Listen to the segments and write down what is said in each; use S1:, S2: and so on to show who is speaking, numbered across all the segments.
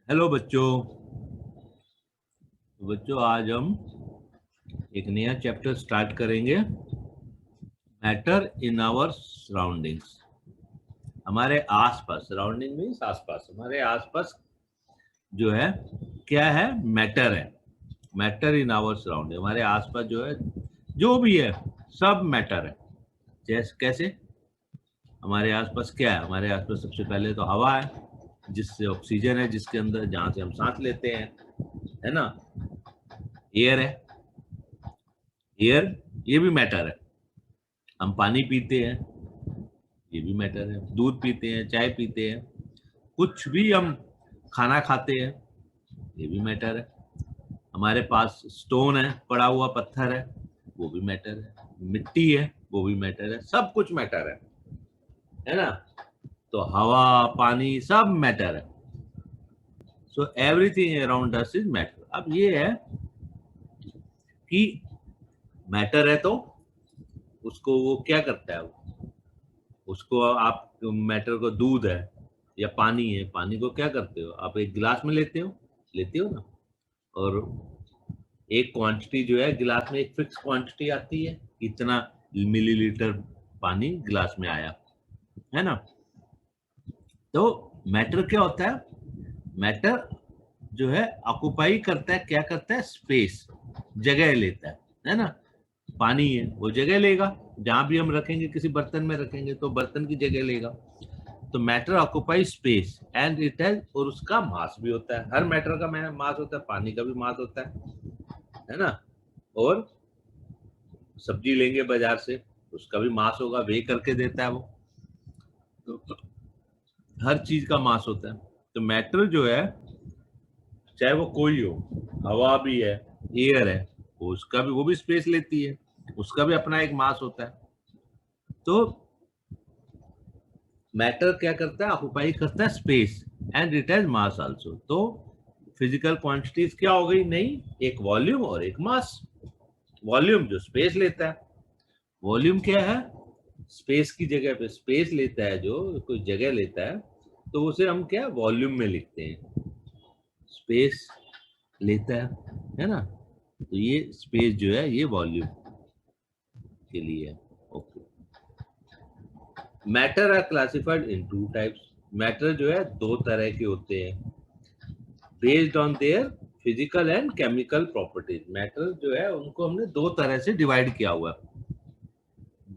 S1: Hello बच्चों। आज हम एक नया चैप्टर स्टार्ट करेंगे, मैटर इन आवर सराउंडिंग्स। हमारे आसपास, सराउंडिंग मीन्स आसपास, हमारे आसपास जो है क्या है, मैटर है। मैटर इन आवर सराउंडिंग, हमारे आसपास जो है, जो भी है, सब मैटर है। जैसे कैसे हमारे आसपास क्या है? हमारे आसपास सबसे पहले तो हवा है, जिससे ऑक्सीजन है, जिसके अंदर, जहां से हम सांस लेते हैं, है ना। एयर है, एयर ये भी मैटर है। हम पानी पीते हैं, ये भी मैटर है। दूध पीते हैं, चाय पीते हैं, कुछ भी हम खाना खाते हैं, ये भी मैटर है। हमारे पास स्टोन है, पड़ा हुआ पत्थर है, वो भी मैटर है। मिट्टी है, वो भी मैटर है। सब कुछ मैटर है ना। तो हवा, पानी, सब मैटर है। So everything around us is matter. अब ये है कि मैटर है तो उसको वो क्या करता है, उसको आप मैटर को, दूध है या पानी है, पानी को क्या करते हो आप? एक गिलास में लेते हो ना। और एक क्वांटिटी जो है गिलास में, एक फिक्स क्वांटिटी आती है, इतना मिलीलीटर पानी गिलास में आया, है ना। तो मैटर क्या होता है? मैटर जो है ऑक्युपाई करता है, क्या करता है? स्पेस, जगह लेता है ना। पानी है, वो जगह लेगा, जहां भी हम रखेंगे, किसी बर्तन में रखेंगे तो बर्तन की जगह लेगा। तो matter occupy space and it has, और उसका मास भी होता है। हर मैटर का मास होता है, पानी का भी मास होता है ना। और सब्जी लेंगे बाजार से, उसका भी मास होगा, वे करके देता है वो। तो हर चीज का मास होता है। तो मैटर जो है, चाहे वो कोई हो, हवा भी है, एयर है, उसका भी, वो भी स्पेस लेती है, उसका भी अपना एक मास होता है। तो मैटर क्या करता है? ऑक्युपाई करता है space and it has mass also. तो फिजिकल क्वांटिटीज क्या हो गई? नहीं, एक वॉल्यूम और एक मास। वॉल्यूम जो स्पेस लेता है, वॉल्यूम क्या है? स्पेस की जगह पे स्पेस लेता है, जो कोई जगह लेता है, तो उसे हम क्या वॉल्यूम में लिखते हैं, स्पेस लेता है ना। तो ये स्पेस जो है ये वॉल्यूम के लिए है। Okay. Matter are classified into types. Matter जो है दो तरह के होते हैं, based on their physical and chemical properties. Matter जो है उनको हमने दो तरह से डिवाइड किया हुआ है।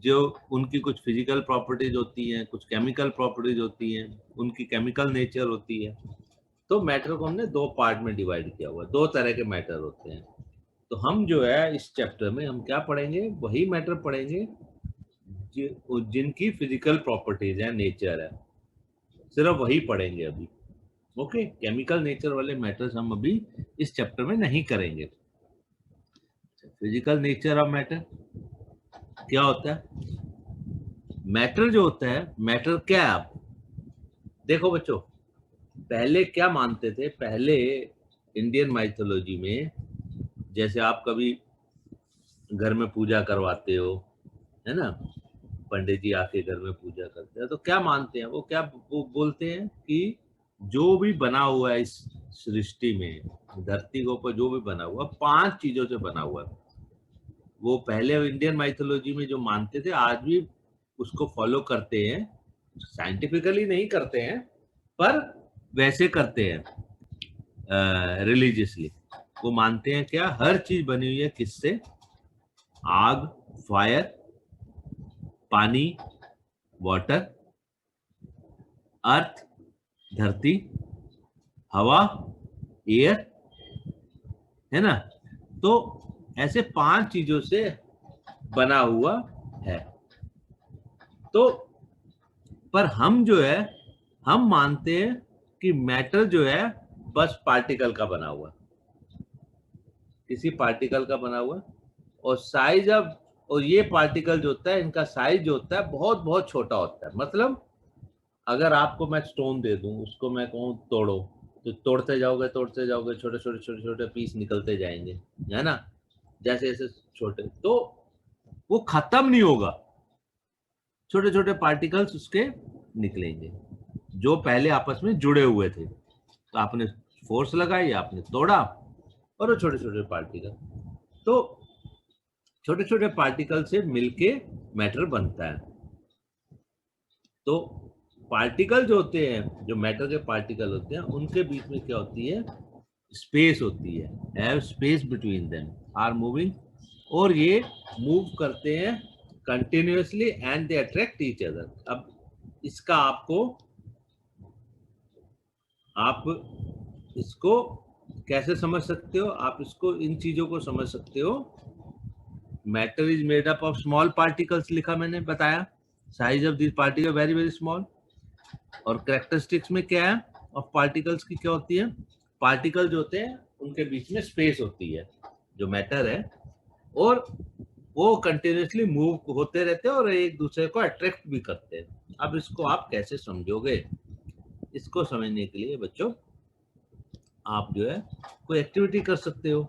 S1: जो उनकी कुछ फिजिकल प्रॉपर्टीज होती हैं, कुछ केमिकल प्रॉपर्टीज होती हैं, उनकी केमिकल नेचर होती है। तो मैटर को हमने दो पार्ट में डिवाइड किया हुआ है, दो तरह के मैटर होते हैं। तो हम जो है इस चैप्टर में हम क्या पढ़ेंगे? वही मैटर पढ़ेंगे जिनकी फिजिकल प्रॉपर्टीज है, नेचर है, सिर्फ वही पढ़ेंगे अभी। ओके, केमिकल नेचर वाले मैटर्स हम अभी इस चैप्टर में नहीं करेंगे। फिजिकल नेचर ऑफ मैटर क्या होता है? मैटर जो होता है, मैटर क्या है? आप देखो बच्चों, पहले क्या मानते थे? पहले इंडियन माइथोलॉजी में, जैसे आप कभी घर में पूजा करवाते हो, है ना, पंडित जी आके घर में पूजा करते हैं, तो क्या मानते हैं वो? क्या वो बोलते हैं कि जो भी बना हुआ है इस सृष्टि में, धरती के ऊपर जो भी बना हुआ, पांच चीजों से बना हुआ है। वो पहले इंडियन माइथोलॉजी में जो मानते थे, आज भी उसको फॉलो करते हैं। साइंटिफिकली नहीं करते हैं, पर वैसे करते हैं रिलीजियसली। वो मानते हैं क्या? हर चीज बनी हुई है किससे? आग, फायर, पानी, वाटर, अर्थ, धरती, हवा, एयर, है ना। तो ऐसे पांच चीजों से बना हुआ है। तो पर हम जो है, हम मानते हैं कि मैटर जो है बस पार्टिकल का बना हुआ, किसी पार्टिकल का बना हुआ, और साइज अब, और ये पार्टिकल जो होता है, इनका साइज जो होता है बहुत बहुत छोटा होता है। मतलब अगर आपको मैं स्टोन दे दूं, उसको मैं कहूँ तोड़ो, तो तोड़ते जाओगे, छोटे छोटे छोटे छोटे पीस निकलते जाएंगे, है ना। जैसे जैसे छोटे, तो वो खत्म नहीं होगा, छोटे छोटे पार्टिकल्स उसके निकलेंगे, जो पहले आपस में जुड़े हुए थे। तो आपने फोर्स लगाई, आपने तोड़ा, और वो छोटे छोटे पार्टिकल, तो छोटे छोटे पार्टिकल से मिलके मैटर बनता है। तो पार्टिकल जो होते हैं, जो मैटर के पार्टिकल होते हैं, उनके बीच में क्या होती है, स्पेस होती है, have space between them, are moving, और ये मूव करते हैं continuously and they attract each other. अब इसका आप इसको कैसे समझ सकते हो, आप इसको इन चीजों को समझ सकते हो। Matter is made up of small particles लिखा मैंने, बताया size of this particle very very small. और कैरेक्टरिस्टिक्स में क्या है ऑफ पार्टिकल्स की, क्या होती है, पार्टिकल जो होते हैं उनके बीच में स्पेस होती है, जो मैटर है, और वो कंटिन्यूअसली मूव होते रहते हैं और एक दूसरे को अट्रैक्ट भी करते हैं। अब इसको आप कैसे समझोगे, इसको समझने के लिए बच्चों आप जो है कोई एक्टिविटी कर सकते हो।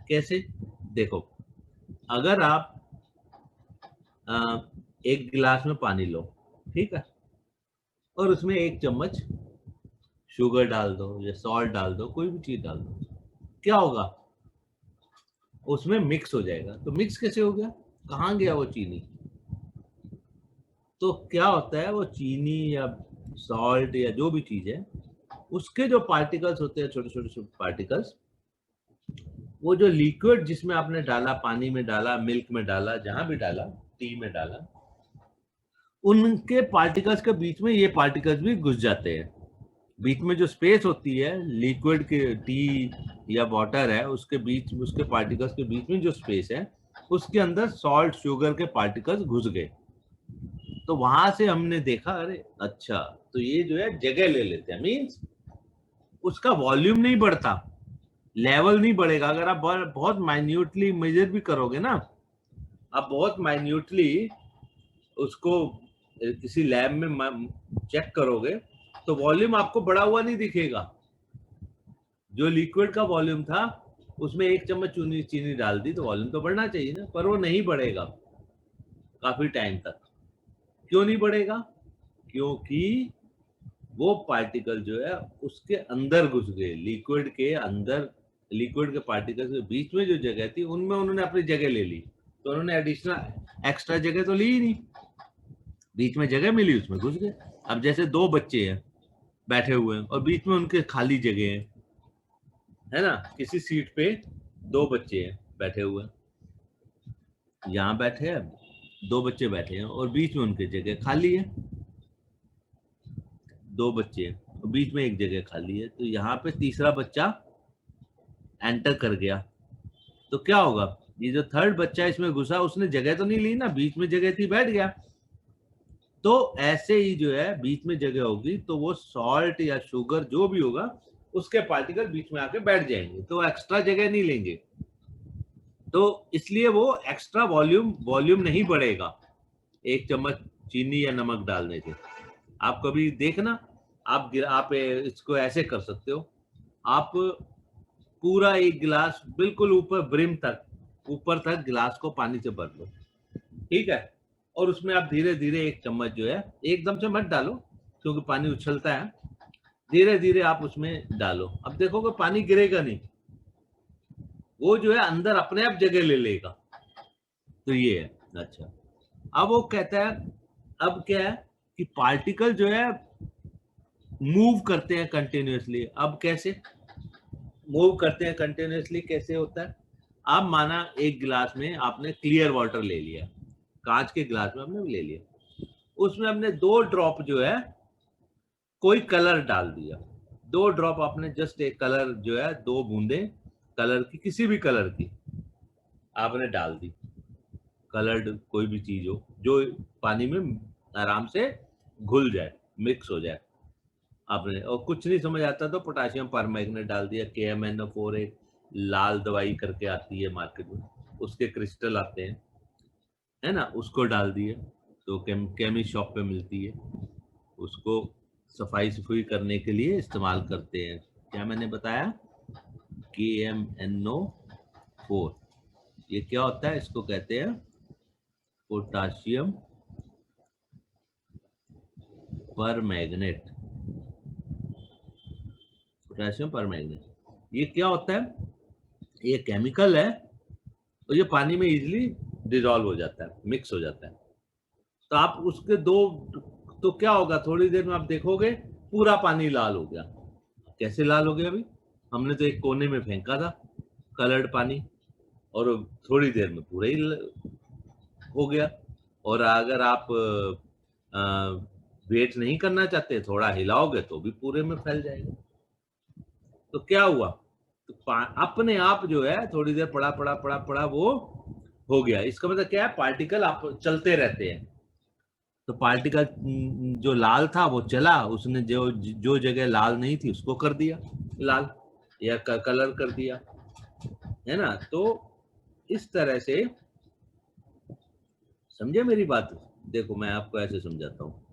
S1: कैसे, देखो, अगर आप एक गिलास में पानी लो, ठीक है, और उसमें एक चम्मच शुगर डाल दो या सॉल्ट डाल दो, कोई भी चीज डाल दो, क्या होगा, उसमें मिक्स हो जाएगा। तो मिक्स कैसे हो गया, कहाँ गया वो चीनी, तो क्या होता है, वो चीनी या सॉल्ट या जो भी चीज है, उसके जो पार्टिकल्स होते हैं, छोटे छोटे छोटे पार्टिकल्स, वो जो लिक्विड जिसमें आपने डाला, पानी में डाला, मिल्क में डाला, जहां भी डाला, टी में डाला, उनके पार्टिकल्स के बीच में ये पार्टिकल्स भी घुस जाते हैं। बीच में जो स्पेस होती है लिक्विड के, टी या वाटर है, उसके बीच, उसके पार्टिकल्स के बीच में जो स्पेस है, उसके अंदर सॉल्ट शुगर के पार्टिकल्स घुस गए। तो वहां से हमने देखा, अरे अच्छा, तो ये जो है जगह ले लेते हैं, मीन्स उसका वॉल्यूम नहीं बढ़ता, लेवल नहीं बढ़ेगा। अगर आप बहुत माइन्यूटली मेजर भी करोगे ना, आप बहुत माइन्यूटली उसको किसी लैब में चेक करोगे, तो वॉल्यूम आपको बढ़ा हुआ नहीं दिखेगा। जो लिक्विड का वॉल्यूम था, उसमें एक चम्मच चीनी डाल दी, तो वॉल्यूम तो बढ़ना चाहिए ना, पर वो नहीं बढ़ेगा काफी टाइम तक। क्यों नहीं बढ़ेगा, क्योंकि वो पार्टिकल जो है उसके अंदर घुस गए, लिक्विड के अंदर, लिक्विड के पार्टिकल्स के बीच में जो जगह थी, उनमें उन्होंने अपनी जगह ले ली। तो उन्होंने एडिशनल एक्स्ट्रा जगह तो ली ही नहीं, बीच में जगह मिली, उसमें घुस गए। अब जैसे दो बच्चे हैं बैठे हुए हैं और बीच में उनके खाली जगह है ना, किसी सीट पे दो बच्चे हैं बैठे हुए हैं, यहाँ बैठे हैं, दो बच्चे बैठे हैं और बीच में उनकी जगह खाली है, दो बच्चे हैं और बीच में एक जगह खाली है। तो यहाँ पे तीसरा बच्चा एंटर कर गया, तो क्या होगा, ये जो थर्ड बच्चा इसमें घुसा, उसने जगह तो नहीं ली ना, बीच में जगह थी, बैठ गया। तो ऐसे ही जो है बीच में जगह होगी, तो वो सॉल्ट या शुगर जो भी होगा, उसके पार्टिकल बीच में आके बैठ जाएंगे, तो एक्स्ट्रा जगह नहीं लेंगे। तो इसलिए वो एक्स्ट्रा वॉल्यूम नहीं बढ़ेगा एक चम्मच चीनी या नमक डालने से। आप कभी देखना, आप इसको ऐसे कर सकते हो, आप पूरा एक गिलास बिल्कुल ऊपर ब्रिम तक, ऊपर तक गिलास को पानी से भर लो, ठीक है, और उसमें आप धीरे धीरे एक चम्मच जो है, एकदम से मत डालो क्योंकि पानी उछलता है, धीरे धीरे आप उसमें डालो। अब देखोगे पानी गिरेगा नहीं, वो जो है अंदर अपने आप जगह ले लेगा। तो ये है। अच्छा, अब वो कहता है, अब क्या है कि पार्टिकल जो है मूव करते हैं कंटिन्यूअसली। अब कैसे मूव करते हैं कंटिन्यूअसली, कैसे होता है, आप माना एक गिलास में आपने क्लियर वाटर ले लिया, कांच के गिलास में आपने ले लिया, उसमें हमने दो ड्रॉप जो है कोई कलर डाल दिया, दो ड्रॉप आपने जस्ट एक कलर जो है, दो बूंदे कलर की, किसी भी कलर की आपने डाल दी, कलर्ड कोई भी चीज हो जो पानी में आराम से घुल जाए, मिक्स हो जाए आपने, और कुछ नहीं समझ आता तो पोटाशियम परमैंगनेट डाल दिया, KMnO4 एक लाल दवाई करके आती है मार्केट में, उसके क्रिस्टल आते हैं, है ना, उसको डाल दिए, तो केमिस्ट शॉप पे मिलती है, उसको सफाई सुफाई करने के लिए इस्तेमाल करते हैं। क्या मैंने बताया, KMnO4, ये क्या होता है, इसको कहते हैं पोटाशियम परमैंगनेट। Potassium permanganate. ये क्या होता है? ये केमिकल है और ये पानी में इजीली डिसॉल्व हो जाता है, मिक्स हो जाता है। तो आप उसके दो, तो क्या होगा, थोड़ी देर में आप देखोगे पूरा पानी लाल हो गया। कैसे लाल हो गया? अभी हमने तो एक कोने में फेंका था कलर्ड पानी, और थोड़ी देर में पूरा ही हो गया। और अगर आप वेट नहीं करना चाहते, थोड़ा हिलाओगे तो भी पूरे में फैल जाएगा। तो क्या हुआ? तो अपने आप जो है थोड़ी देर पड़ा पड़ा पड़ा पड़ा वो हो गया। इसका मतलब क्या है? पार्टिकल आप चलते रहते हैं। तो पार्टिकल जो लाल था वो चला, उसने जो जो जगह लाल नहीं थी उसको कर दिया लाल, या कलर कर दिया, है ना। तो इस तरह से समझे मेरी बात? देखो मैं आपको ऐसे समझाता हूँ।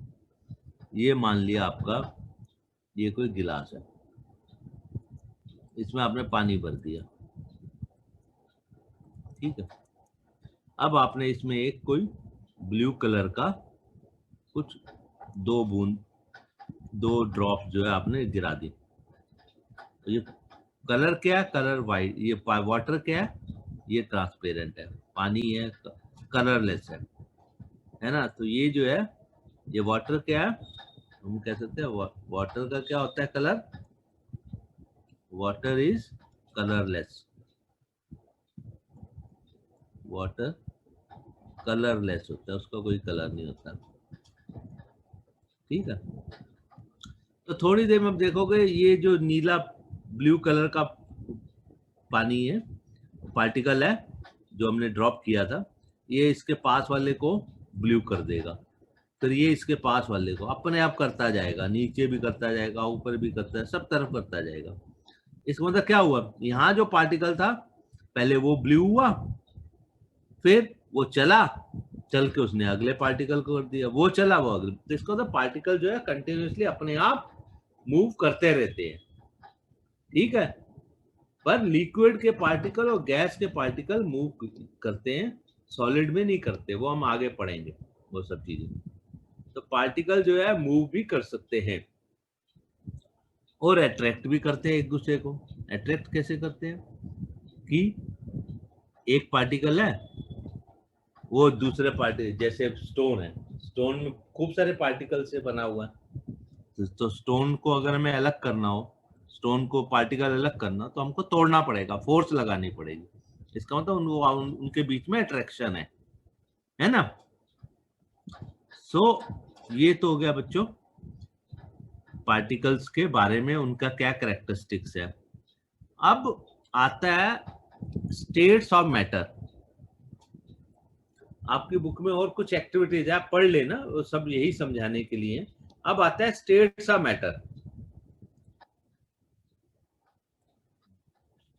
S1: ये मान लिया आपका ये कोई गिलास है, इसमें आपने पानी भर दिया, ठीक है। अब आपने इसमें एक कोई ब्लू कलर का कुछ दो बूंद, दो ड्रॉप जो है आपने गिरा दी। तो ये कलर क्या है? Colour white. ये वाटर क्या है? ये ट्रांसपेरेंट है, पानी है, कलरलेस है ना। तो ये जो है ये वाटर क्या है? हम कह सकते हैं वाटर का क्या होता है colour? Water is colourless. Water colourless होता है, उसका कोई कलर नहीं होता, ठीक है। तो थोड़ी देर में आप देखोगे ये जो नीला ब्लू कलर का पानी है, पार्टिकल है जो हमने ड्रॉप किया था, ये इसके पास वाले को ब्लू कर देगा। फिर ये इसके पास वाले को अपने आप करता जाएगा, नीचे भी करता जाएगा, ऊपर भी करता है, सब तरफ करता जाएगा। इसका मतलब क्या हुआ? यहाँ जो पार्टिकल था पहले वो ब्लू हुआ, फिर वो चला, चल के उसने अगले पार्टिकल को कर दिया, वो चला, वो अगले। तो इसका मतलब पार्टिकल जो है कंटिन्यूअसली अपने आप मूव करते रहते हैं, ठीक है। पर लिक्विड के पार्टिकल और गैस के पार्टिकल मूव करते हैं, सॉलिड में नहीं करते, वो हम आगे पढ़ेंगे वो सब चीजें। तो पार्टिकल जो है मूव भी कर सकते हैं और अट्रैक्ट भी करते हैं एक दूसरे को। अट्रैक्ट कैसे करते हैं? कि एक पार्टिकल है वो दूसरे पार्टिकल, जैसे स्टोन है, स्टोन में खूब सारे पार्टिकल से बना हुआ है। तो स्टोन को अगर हमें अलग करना हो, स्टोन को पार्टिकल अलग करना, तो हमको तोड़ना पड़ेगा, फोर्स लगानी पड़ेगी। इसका मतलब उनके बीच में अट्रैक्शन है ना। सो ये तो हो गया बच्चों पार्टिकल्स के बारे में, उनका क्या कैरेक्टरिस्टिक्स है। अब आता है स्टेट्स ऑफ मैटर। आपकी बुक में और कुछ एक्टिविटीज है, आप पढ़ लेना, वो सब यही समझाने के लिए। अब आता है states of matter.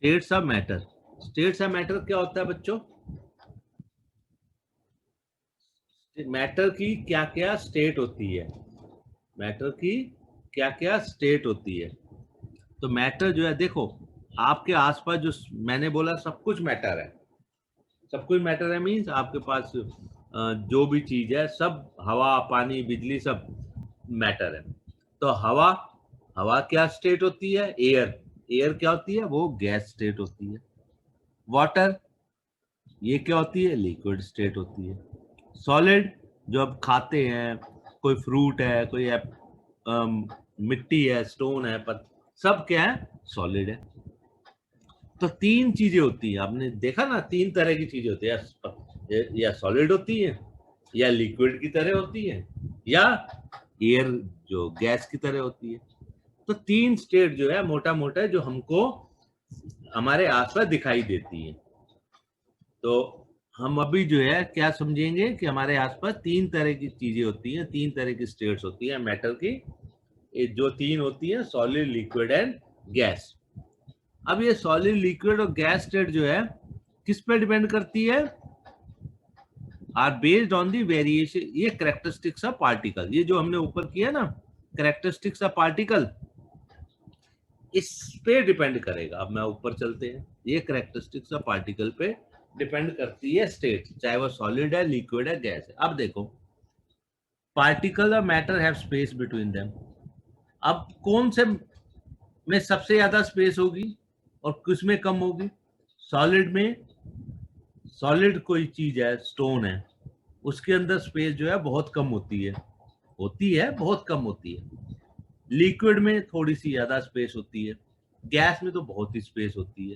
S1: States of matter, states of matter क्या होता है बच्चों? मैटर की क्या क्या स्टेट होती है, मैटर की क्या क्या स्टेट होती है। तो मैटर जो है, देखो आपके आसपास जो मैंने बोला सब कुछ मैटर है, सब कुछ मैटर है मीन्स आपके पास जो भी चीज है सब, हवा पानी बिजली सब मैटर है। तो हवा, हवा क्या स्टेट होती है? एयर, एयर क्या होती है? वो गैस स्टेट होती है। वाटर, ये क्या होती है? लिक्विड स्टेट होती है। सॉलिड, जो अब खाते हैं, कोई फ्रूट है, कोई मिट्टी है, स्टोन है, पर सब क्या है? सॉलिड है। तो तीन चीजें होती है, आपने देखा ना, तीन तरह की चीजें होती है, या सॉलिड होती है, या लिक्विड की तरह होती है, या एयर जो गैस की तरह होती है। तो तीन स्टेट जो है मोटा मोटा जो हमको हमारे आसपास दिखाई देती है। तो हम अभी जो है क्या समझेंगे कि हमारे आसपास तीन तरह की चीजें होती हैं, तीन तरह की स्टेट्स होती है मैटर की। जो तीन होती है, सॉलिड लिक्विड एंड गैस। अब ये सॉलिड लिक्विड और गैस स्टेट जो है किस पे डिपेंड करती है? Are based on the variation, ये कैरेक्टरिस्टिक्स ऑफ पार्टिकल, ये जो हमने ऊपर किया ना कैरेक्टरिस्टिक्स ऑफ पार्टिकल, इस पे डिपेंड करेगा। अब मैं ऊपर चलते हैं, ये कैरेक्टरिस्टिक्स ऑफ पार्टिकल पे डिपेंड करती है स्टेट, चाहे वो सॉलिड है, लिक्विड है, गैस है। अब देखो पार्टिकल और matter have space between them. अब कौन से में सबसे ज्यादा स्पेस होगी और किस में कम होगी? सॉलिड में। सॉलिड कोई चीज है, स्टोन है, उसके अंदर स्पेस जो है बहुत कम होती है, बहुत कम होती है। लिक्विड में थोड़ी सी ज्यादा स्पेस होती है, गैस में तो बहुत ही स्पेस होती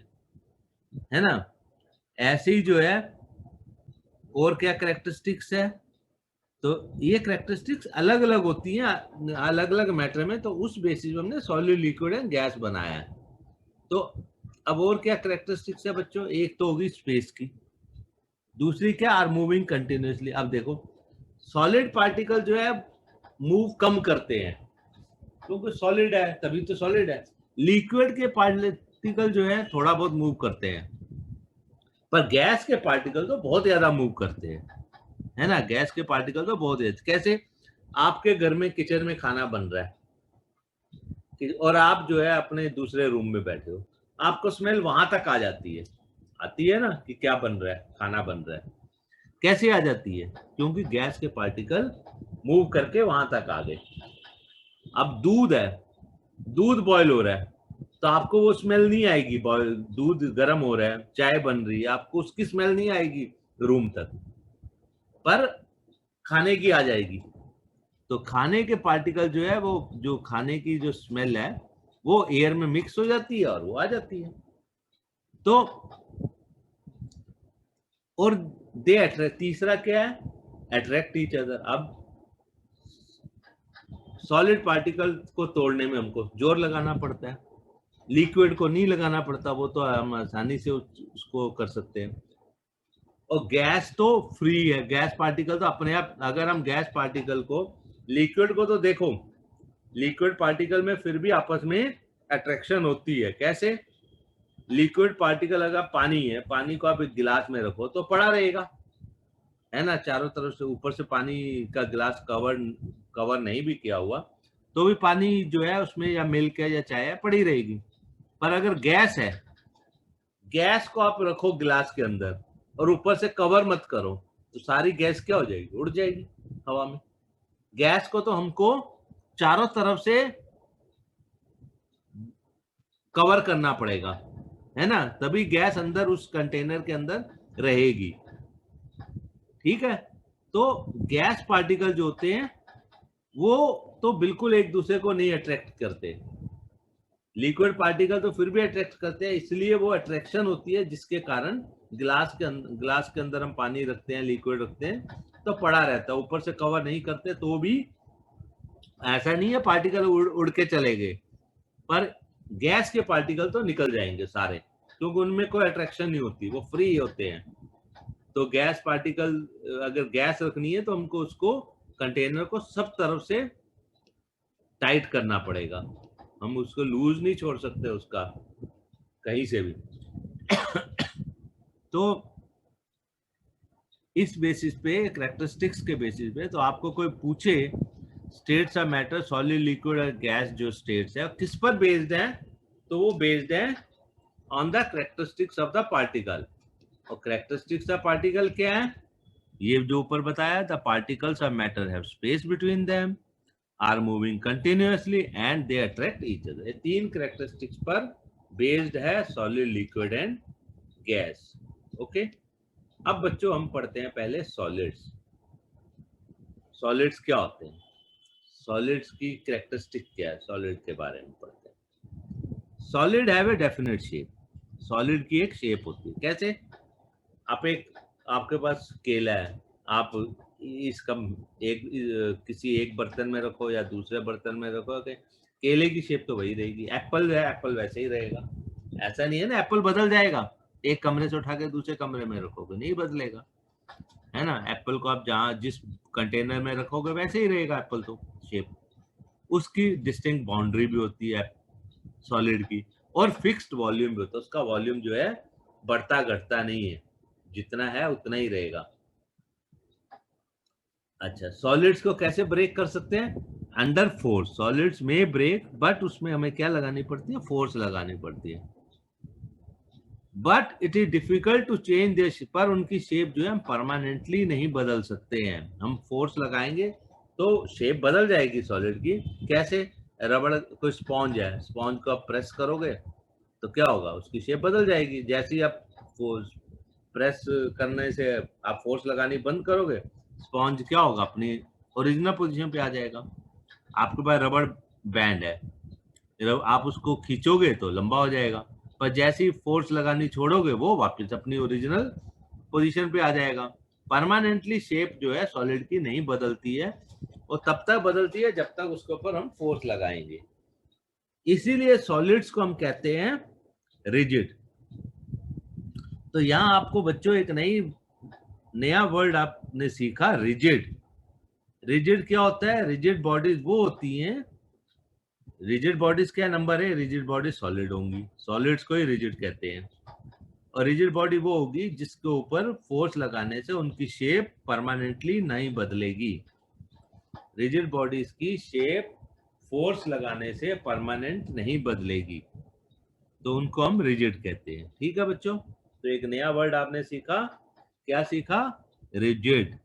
S1: है ना। ऐसे ही जो है और क्या करेक्टरिस्टिक्स है, तो ये करेक्टरिस्टिक्स अलग अलग होती हैं अलग अलग मैटर में, तो उस बेसिस पे हमने सॉलिड, लिक्विड एंड गैस बनाया है। तो अब और क्या करेक्टरिस्टिक्स है बच्चों? एक तो होगी स्पेस की, दूसरी क्या, आर मूविंग कंटिन्यूसली। अब देखो सॉलिड पार्टिकल जो है मूव कम करते हैं क्योंकि सॉलिड है, तभी तो सॉलिड है। लिक्विड के पार्टिकल जो है थोड़ा बहुत मूव करते हैं, पर गैस के पार्टिकल तो बहुत ज्यादा मूव करते हैं, है ना। गैस के पार्टिकल तो बहुत ज्यादा। कैसे? आपके घर में किचन में खाना बन रहा है और आप जो है अपने दूसरे रूम में बैठे हो, आपको स्मेल वहां तक आ जाती है, आती है ना, कि क्या बन रहा है, खाना बन रहा है। कैसे आ जाती है? क्योंकि गैस के पार्टिकल मूव करके वहां तक आ गए। अब दूध है, दूध बॉयल हो रहा है, तो आपको वो स्मेल नहीं आएगी। बॉयल दूध गर्म हो रहा है, चाय बन रही है, आपको उसकी स्मेल नहीं आएगी रूम तक, पर खाने की आ जाएगी। तो खाने के पार्टिकल जो है, वो जो खाने की जो स्मेल है वो एयर में मिक्स हो जाती है और वो आ जाती है। तो और दे अट्रैक्ट, तीसरा क्या है, अट्रैक्ट ईच अदर। अब सॉलिड पार्टिकल को तोड़ने में हमको जोर लगाना पड़ता है, लिक्विड को नहीं लगाना पड़ता, वो तो हम आसानी से उसको कर सकते हैं। और गैस तो फ्री है, गैस पार्टिकल तो अपने आप, अगर हम गैस पार्टिकल को, लिक्विड को तो देखो, लिक्विड पार्टिकल में फिर भी आपस में अट्रैक्शन होती है। कैसे? लिक्विड पार्टिकल अगर पानी है, पानी को आप एक गिलास में रखो तो पड़ा रहेगा, है ना, चारों तरफ से। ऊपर से पानी का गिलास कवर नहीं भी किया हुआ तो भी पानी जो है उसमें, या मिल्क है या चाय है, पड़ी रहेगी। पर अगर गैस है, गैस को आप रखो गिलास के अंदर और ऊपर से कवर मत करो, तो सारी गैस क्या हो जाएगी? उड़ जाएगी हवा में। गैस को तो हमको चारों तरफ से कवर करना पड़ेगा, है ना, तभी गैस अंदर उस कंटेनर के अंदर रहेगी। ठीक है। तो गैस पार्टिकल जो होते हैं वो तो बिल्कुल एक दूसरे को नहीं अट्रैक्ट करते, लिक्विड पार्टिकल तो फिर भी अट्रैक्ट करते हैं, इसलिए वो अट्रैक्शन होती है जिसके कारण गिलास के अंदर हम पानी रखते हैं, लिक्विड रखते हैं तो पड़ा रहता है, ऊपर से कवर नहीं करते तो भी ऐसा नहीं है पार्टिकल उड़ के चले गए, पर गैस के पार्टिकल तो निकल जाएंगे सारे, क्योंकि उनमें कोई अट्रैक्शन नहीं होती, वो फ्री होते हैं। तो गैस पार्टिकल, अगर गैस रखनी है तो हमको उसको, कंटेनर को सब तरफ से टाइट करना पड़ेगा, हम उसको लूज नहीं छोड़ सकते उसका कहीं से भी। तो इस बेसिस पे, करेक्टरिस्टिक्स के बेसिस पे, तो आपको कोई पूछे states of matter, solid, liquid और गैस जो स्टेट्स है किस पर बेस्ड है, तो वो बेस्ड है on the characteristics of the particle. और करेक्टरिस्टिक्स ऑफ पार्टिकल क्या है? ये जो ऊपर बताया, the particles of matter have space between them, are moving continuously and they attract each other. ये तीन करेक्टरिस्टिक्स पर बेस्ड है solid, liquid and gas. Okay. अब बच्चों हम पढ़ते हैं पहले सॉलिड्स। सॉलिड्स क्या होते हैं, सॉलिड्स की करेक्टरिस्टिक क्या है, सॉलिड के बारे में पढ़ते हैं। Solid have a definite shape, solid की एक शेप होती है। कैसे? आपके पास केला है, आप इसका किसी एक बर्तन में रखो या दूसरे बर्तन में रखो, केले की शेप तो वही रहेगी। एप्पल है, एप्पल वैसे ही रहेगा, ऐसा नहीं है ना एप्पल बदल जाएगा, एक कमरे से उठा के दूसरे कमरे में रखोगे नहीं बदलेगा, है ना। एप्पल को आप जहां जिस कंटेनर में रखोगे वैसे ही रहेगा एप्पल, तो शेप। उसकी डिस्टिंक्ट बाउंड्री भी होती है सॉलिड की, और फिक्स्ड वॉल्यूम भी होता है, उसका वॉल्यूम जो है बढ़ता घटता नहीं है, जितना है उतना ही रहेगा। अच्छा, सॉलिड्स को कैसे ब्रेक कर सकते हैं? Under force. सॉलिड्स में ब्रेक, बट उसमें हमें क्या लगानी पड़ती है? फोर्स लगानी पड़ती है। But it is difficult to change their shape, पर उनकी शेप जो है हम परमानेंटली नहीं बदल सकते हैं। हम फोर्स लगाएंगे तो शेप बदल जाएगी सॉलिड की। कैसे? रबड़ कोई स्पॉन्ज है, स्पॉन्ज को आप प्रेस करोगे तो क्या होगा, उसकी शेप बदल जाएगी। जैसे ही आप प्रेस करने से आप फोर्स लगानी बंद करोगे, स्पॉन्ज क्या होगा, अपनी ओरिजिनल पोजीशन पे आ जाएगा। आपके पास रबड़ बैंड है, जब आप उसको खींचोगे तो लंबा हो जाएगा, पर जैसे ही फोर्स लगानी छोड़ोगे वो वापस अपनी ओरिजिनल पोजीशन पे आ जाएगा। परमानेंटली शेप जो है सॉलिड की नहीं बदलती है, और तब तक बदलती है जब तक उसके ऊपर हम फोर्स लगाएंगे। इसीलिए सॉलिड्स को हम कहते हैं रिजिड। तो यहाँ आपको बच्चों एक नया वर्ड आपने सीखा, रिजिड। रिजिड क्या होता है? रिजिड बॉडीज वो होती हैं, रिजिड बॉडीज क्या नंबर है, रिजिड बॉडी सॉलिड होंगी, सॉलिड्स को ही रिजिड कहते हैं। और रिजिड बॉडी वो होगी जिसके ऊपर फोर्स लगाने से उनकी शेप परमानेंटली नहीं बदलेगी। रिजिड बॉडीज की शेप फोर्स लगाने से परमानेंट नहीं बदलेगी, तो उनको हम रिजिड कहते हैं। ठीक है बच्चों, तो एक नया वर्ड आपने सीखा, क्या सीखा? रिजिड।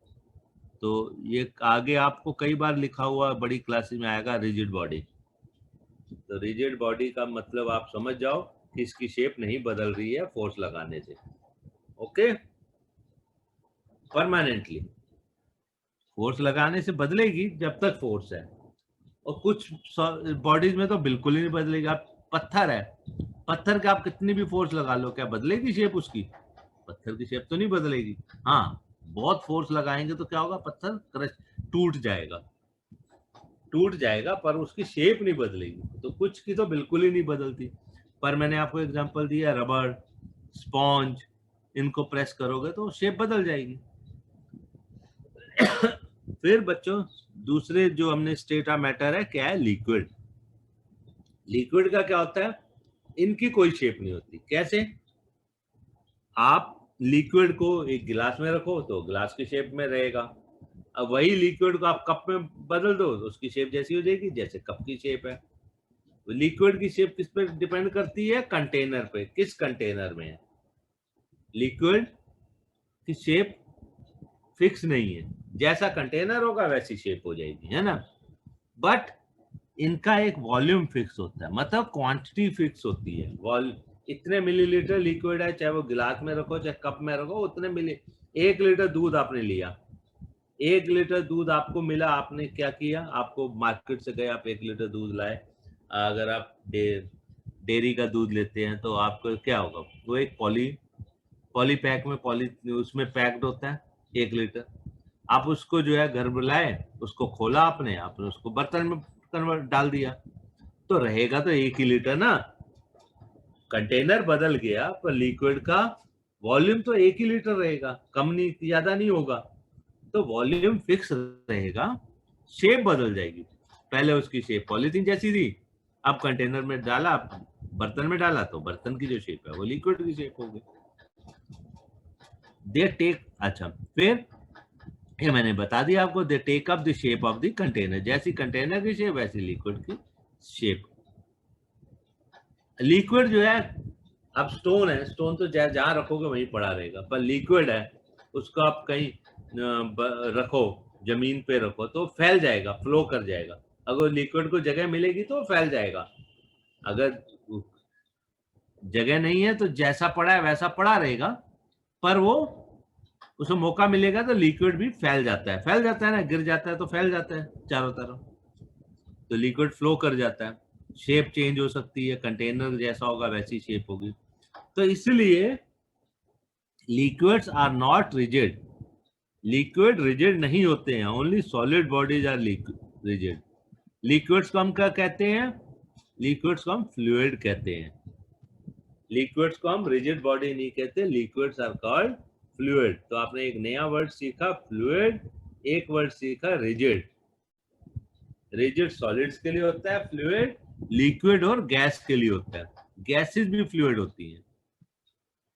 S1: तो ये आगे आपको कई बार लिखा हुआ बड़ी क्लासेस में आएगा, रिजिड बॉडी। तो रिजिड बॉडी का मतलब आप समझ जाओ कि इसकी शेप नहीं बदल रही है फोर्स लगाने से। ओके, परमानेंटली फोर्स लगाने से बदलेगी जब तक फोर्स है, और कुछ बॉडीज में तो बिल्कुल ही नहीं बदलेगी। आप पत्थर है, पत्थर का आप कितनी भी फोर्स लगा लो, क्या बदलेगी शेप उसकी? पत्थर की शेप तो नहीं बदलेगी। हाँ, बहुत फोर्स लगाएंगे तो क्या होगा, पत्थर क्रश टूट जाएगा, पर उसकी शेप नहीं बदलेगी। तो कुछ की तो बिल्कुल ही नहीं बदलती। पर मैंने आपको एग्जांपल दिया, रबड़, स्पॉन्ज, इनको प्रेस करोगे तो शेप बदल जाएगी। फिर बच्चों दूसरे जो हमने स्टेट ऑफ मैटर है, क्या है? लिक्विड। लिक्विड का क्या होता है? इनकी कोई शेप नहीं होती। कैसे? आप लिक्विड को एक गिलास में रखो तो गिलास की शेप में रहेगा, अब वही लिक्विड को आप कप में बदल दो तो उसकी शेप जैसी हो जाएगी जैसे कप की शेप है। लिक्विड की शेप किस पे डिपेंड करती है? कंटेनर पे, किस कंटेनर में है। लिक्विड की शेप फिक्स नहीं है, जैसा कंटेनर होगा वैसी शेप हो जाएगी, है ना। बट इनका एक वॉल्यूम फिक्स होता है, मतलब क्वांटिटी फिक्स होती है। इतने मिलीलीटर लिक्विड है, चाहे वो गिलास में रखो चाहे कप में रखो, उतने मिली। 1 लीटर दूध आपने लिया, 1 लीटर दूध आपको मिला, आपने क्या किया, आपको मार्केट से गए, आप 1 लीटर दूध लाए। अगर आप डेयरी का दूध लेते हैं तो आपको क्या होगा, वो एक पॉली पैक में उसमें पैक्ड होता है 1 लीटर। आप उसको जो है घर बुलाए, उसको खोला आपने उसको बर्तन में कन्वर्ट डाल दिया, तो रहेगा तो 1 ही लीटर ना। कंटेनर बदल गया पर लिक्विड का वॉल्यूम तो 1 ही लीटर रहेगा, कम नहीं ज्यादा नहीं होगा। तो वॉल्यूम फिक्स रहेगा, शेप बदल जाएगी। पहले उसकी शेप पॉलीथीन जैसी थी, अब कंटेनर में डाला, बर्तन में डाला, तो बर्तन की जो शेप है वो लिक्विड की शेप होगी। दे टेक, अच्छा फिर ये मैंने बता दिया आपको, they take up the shape of the container, जैसी कंटेनर की शेप वैसी लिक्विड की शेप। लिक्विड जो है, अब स्टोन है, स्टोन तो जहां रखोगे वहीं पड़ा रहेगा, पर लिक्विड है उसको आप कहीं रखो, जमीन पे रखो तो फैल जाएगा, फ्लो कर जाएगा। अगर लिक्विड को जगह मिलेगी तो फैल जाएगा, अगर जगह नहीं है तो जैसा पड़ा है वैसा पड़ा रहेगा, पर वो उसको मौका मिलेगा तो लिक्विड भी फैल जाता है ना, गिर जाता है तो फैल जाता है चारों तरफ, तो लिक्विड फ्लो कर जाता है, शेप चेंज हो सकती है, कंटेनर जैसा होगा वैसी शेप होगी। तो इसलिए liquids are not rigid, liquid rigid नहीं होते हैं, only solid bodies are rigid. Liquids को हम क्या कहते हैं? लिक्विड्स को हम फ्लूइड कहते हैं। लिक्विड्स को हम रिजिड बॉडी नहीं कहते, लिक्विड्स आर कॉल्ड फ्लूइड। तो आपने एक नया वर्ड सीखा, फ्लूइड, एक वर्ड सीखा रिजिड। रिजिड सॉलिड्स के लिए होता है, फ्लूइड लिक्विड और गैस के लिए होता है। गैसेस भी फ्लूइड होती हैं,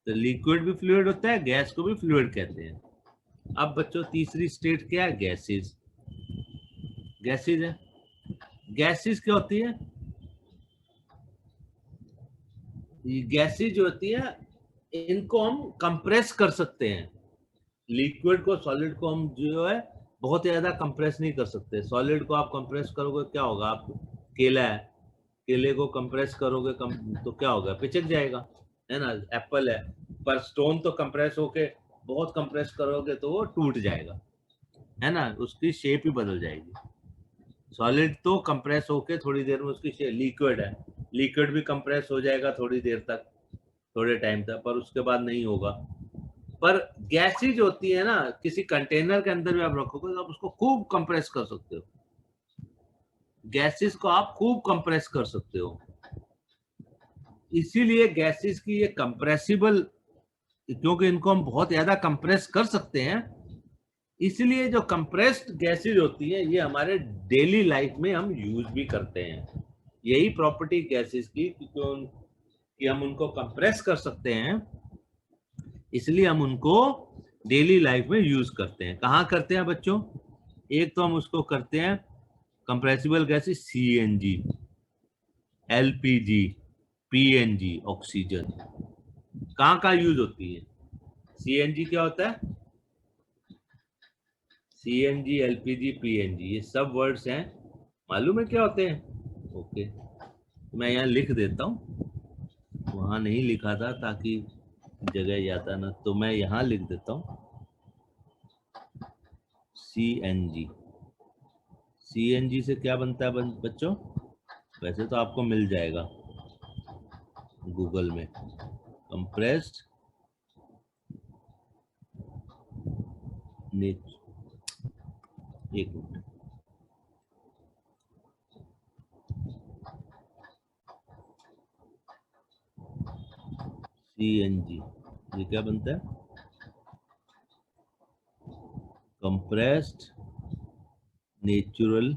S1: तो लिक्विड भी फ्लूइड होता है, गैस को भी फ्लूइड कहते हैं। अब बच्चों तीसरी स्टेट क्या है? गैसेस। गैसेस है, गैसेस क्या होती है? गैसेस जो होती है इनको हम कंप्रेस कर सकते हैं। लिक्विड को, सॉलिड को हम जो है बहुत ज्यादा कंप्रेस नहीं कर सकते। सॉलिड को आप कंप्रेस करोगे क्या होगा, आप केला है, केले को कंप्रेस करोगे तो क्या होगा, पिचक जाएगा, है ना। एप्पल है, पर स्टोन तो कंप्रेस होके, बहुत कंप्रेस करोगे तो वो टूट जाएगा, है ना, उसकी शेप ही बदल जाएगी। सॉलिड तो कंप्रेस होके थोड़ी देर में उसकी शेप, लिक्विड है, लिक्विड भी कंप्रेस हो जाएगा थोड़ी देर तक, थोड़े टाइम तक, पर उसके बाद नहीं होगा। पर गैसेज होती है ना, किसी कंटेनर के अंदर भी आप रखोगे तो आप उसको खूब कंप्रेस कर सकते हो, गैसेस को आप खूब कंप्रेस कर सकते हो। इसीलिए गैसेस की ये कंप्रेसिबल, क्योंकि इनको हम बहुत ज्यादा कंप्रेस कर सकते हैं, इसलिए जो कंप्रेस्ड गैसेज होती है ये हमारे डेली लाइफ में हम यूज भी करते हैं। यही प्रॉपर्टी गैसेस की, कि हम उनको कंप्रेस कर सकते हैं, इसलिए हम उनको डेली लाइफ में यूज करते हैं। कहाँ करते हैं बच्चों? एक तो हम उसको करते हैं compressible gases, CNG, LPG, PNG, oxygen. कहाँ कहाँ यूज होती है? सीएनजी क्या होता है? सीएनजी, एलपीजी, पीएनजी, ये सब वर्ड्स हैं, मालूम है क्या होते हैं? ओके, मैं यहाँ लिख देता हूँ, वहाँ नहीं लिखा था ताकि जगह जाता ना, तो मैं यहाँ लिख देता हूँ, सीएनजी। सीएनजी से क्या बनता है बच्चों? वैसे तो आपको मिल जाएगा गूगल में, कंप्रेस्ड नेचर, एक मिनट, सीएनजी, ये क्या बनता है? Compressed natural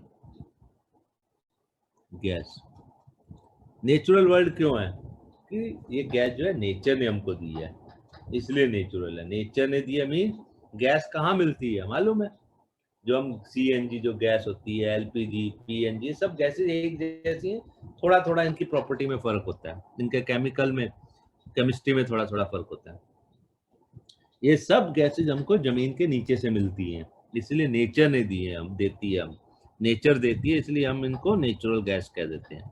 S1: gas. Natural word क्यों है? कि ये गैस जो है नेचर ने हमको दी है, इसलिए नेचुरल है। नेचर ने दी है मीन गैस कहाँ मिलती है मालूम है? जो हम सीएनजी जो गैस होती है, एलपीजी, पीएनजी, सब गैसेज एक जैसी हैं, थोड़ा थोड़ा इनकी प्रॉपर्टी में फर्क होता है, इनके केमिकल में, केमिस्ट्री में थोड़ा थोड़ा फर्क होता है। ये सब गैसेज हमको जमीन के नीचे से मिलती हैं, इसलिए नेचर ने दी है, हम देती है, हम नेचर देती है, इसलिए हम इनको नेचुरल गैस कह देते हैं,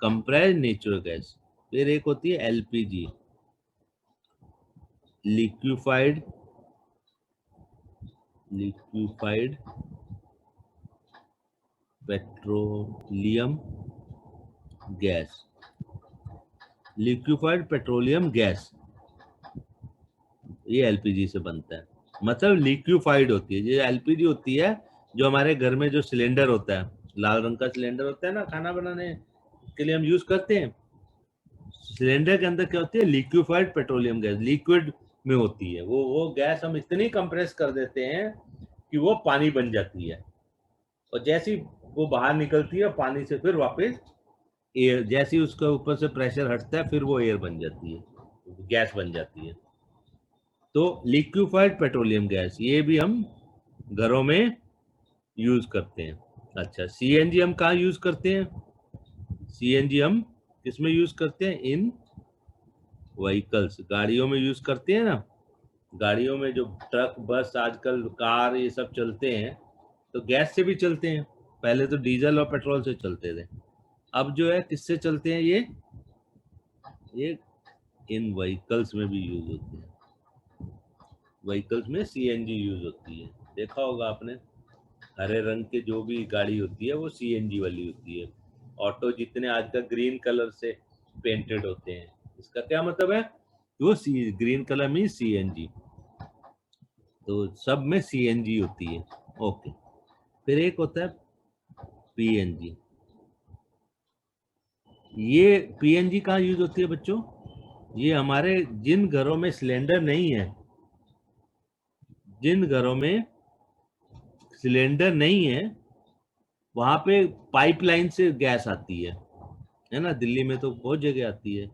S1: कंप्रेस्ड नेचुरल गैस। फिर एक होती है LPG, liquefied petroleum gas, liquefied petroleum gas, ये एलपीजी से बनता है। मतलब लिक्विफाइड होती है। ये एलपीजी होती है जो हमारे घर में जो सिलेंडर होता है, लाल रंग का सिलेंडर होता है ना, खाना बनाने के लिए हम यूज करते हैं, सिलेंडर के अंदर क्या होती है? लिक्विफाइड पेट्रोलियम गैस, लिक्विड में होती है। वो गैस हम इतनी कंप्रेस कर देते हैं कि वो पानी बन जाती है, और जैसी वो बाहर निकलती है पानी से, फिर वापस एयर, जैसे उसके ऊपर से प्रेशर हटता है फिर वो एयर बन जाती है, गैस बन जाती है। तो लिक्विफाइड पेट्रोलियम गैस ये भी हम घरों में यूज करते हैं। अच्छा, सीएनजी हम कहाँ यूज करते हैं? सीएनजी हम किसमें यूज करते हैं? इन व्हीकल्स, गाड़ियों में यूज करते हैं ना। गाड़ियों में जो ट्रक, बस, आजकल कार, ये सब चलते हैं तो गैस से भी चलते हैं। पहले तो डीजल और पेट्रोल से चलते थे, अब जो है किससे चलते हैं? ये इन व्हीकल्स में भी यूज होते हैं, व्हीकल्स में सीएनजी यूज होती है। देखा होगा आपने, हरे रंग के जो भी गाड़ी होती है वो सीएनजी वाली होती है। ऑटो जितने आजकल ग्रीन कलर से पेंटेड होते हैं, इसका क्या मतलब है? वो ग्रीन कलर में सीएनजी, तो सब में सीएनजी होती है। ओके, फिर एक होता है पीएनजी। ये पीएनजी कहाँ यूज होती है बच्चों? ये हमारे जिन घरों में सिलेंडर नहीं है, जिन घरों में सिलेंडर नहीं है, वहां पे पाइपलाइन से गैस आती है ना। दिल्ली में तो बहुत जगह आती है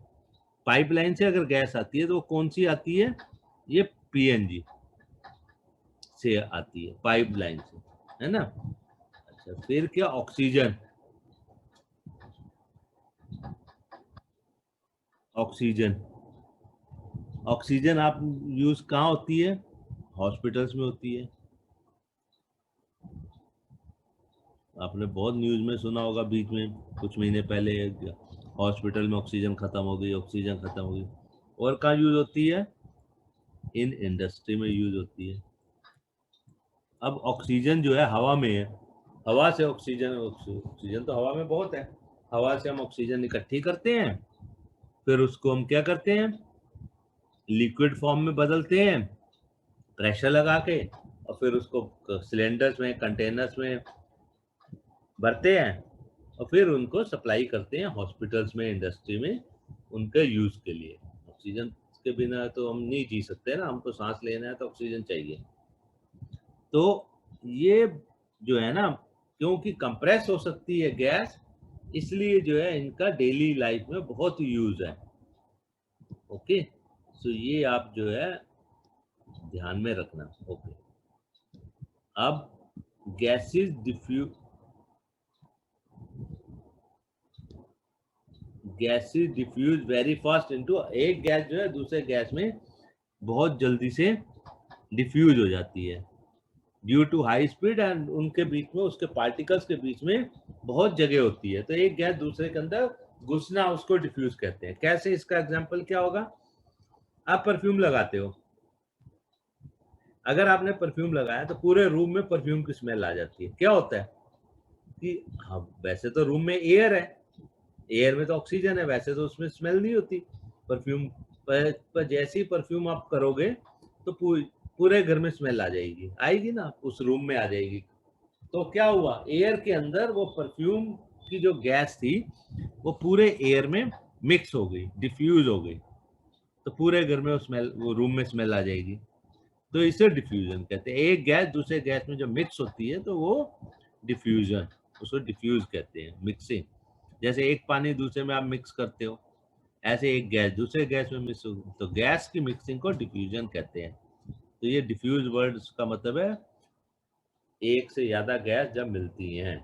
S1: पाइपलाइन से, अगर गैस आती है तो वो कौन सी आती है? ये पीएनजी से आती है, पाइपलाइन से, है ना। अच्छा, फिर क्या? ऑक्सीजन। ऑक्सीजन, ऑक्सीजन आप यूज कहाँ होती है? हॉस्पिटल्स में होती है, आपने बहुत न्यूज में सुना होगा, बीच में कुछ महीने पहले हॉस्पिटल में ऑक्सीजन खत्म हो गई, ऑक्सीजन खत्म हो गई। और कहाँ यूज होती है? इन इंडस्ट्री में यूज होती है। अब ऑक्सीजन जो है हवा में है, हवा से ऑक्सीजन, ऑक्सीजन तो हवा में बहुत है, हवा से हम ऑक्सीजन इकट्ठी करते हैं, फिर उसको हम क्या करते हैं, लिक्विड फॉर्म में बदलते हैं प्रेशर लगा के, और फिर उसको सिलेंडर्स में, कंटेनर्स में भरते हैं, और फिर उनको सप्लाई करते हैं हॉस्पिटल्स में, इंडस्ट्री में, उनके यूज के लिए। ऑक्सीजन के बिना तो हम नहीं जी सकते ना, हमको सांस लेना है तो ऑक्सीजन चाहिए। तो ये जो है ना, क्योंकि कंप्रेस हो सकती है गैस, इसलिए जो है इनका डेली लाइफ में बहुत यूज है। ओके, सो ये आप जो है ध्यान में रखना। ओके, अब gases diffuse very fast into, एक गैस जो है दूसरे गैस में बहुत जल्दी से डिफ्यूज हो जाती है due to high speed, and उनके बीच में, उसके पार्टिकल्स के बीच में बहुत जगह होती है, तो एक गैस दूसरे के अंदर घुसना उसको डिफ्यूज कहते हैं। कैसे? इसका एग्जांपल क्या होगा? आप परफ्यूम लगाते हो, अगर आपने परफ्यूम लगाया तो पूरे रूम में परफ्यूम की स्मेल आ जाती है। क्या होता है कि हाँ, वैसे तो रूम में एयर है, एयर में तो ऑक्सीजन है, वैसे तो उसमें स्मेल नहीं होती परफ्यूम पर जैसे ही परफ्यूम आप करोगे तो पूरे घर में स्मेल आ जाएगी, आएगी ना, उस रूम में आ जाएगी। तो क्या हुआ, एयर के अंदर वो परफ्यूम की जो गैस थी वो पूरे एयर में मिक्स हो गई, डिफ्यूज हो गई, तो पूरे घर में वो स्मेल, वो रूम में स्मेल आ जाएगी। तो इसे डिफ्यूजन कहते हैं। एक गैस दूसरे गैस में जो मिक्स होती है तो वो डिफ्यूजन, उसको डिफ्यूज कहते हैं, मिक्सिंग। जैसे एक पानी दूसरे में आप मिक्स करते हो, ऐसे एक गैस दूसरे गैस में मिक्स हो, तो गैस की मिक्सिंग को डिफ्यूजन कहते हैं। तो ये डिफ्यूज वर्ड का मतलब है एक से ज्यादा गैस जब मिलती हैं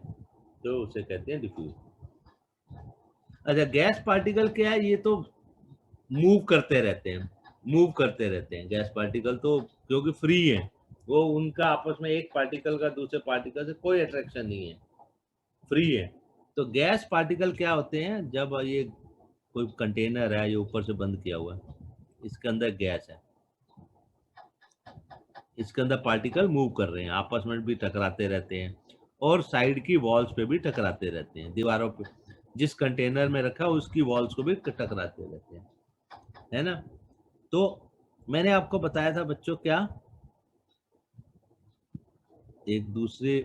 S1: तो उसे कहते हैं डिफ्यूज। अच्छा, गैस पार्टिकल क्या है? ये तो मूव करते रहते हैं, मूव करते रहते हैं गैस पार्टिकल, तो क्योंकि फ्री है, वो उनका आपस में एक पार्टिकल का दूसरे पार्टिकल से कोई अट्रैक्शन नहीं है, फ्री है। तो गैस पार्टिकल क्या होते हैं? जब ये कोई कंटेनर है, ये ऊपर से बंद किया हुआ है, इसके अंदर गैस है, इसके अंदर पार्टिकल मूव कर रहे हैं, आपस में भी टकराते रहते हैं, और साइड की वॉल्स पे भी टकराते रहते हैं, दीवारों पे, जिस कंटेनर में रखा उसकी वॉल्स को भी टकराते रहते हैं, है ना। तो मैंने आपको बताया था बच्चों, क्या एक दूसरे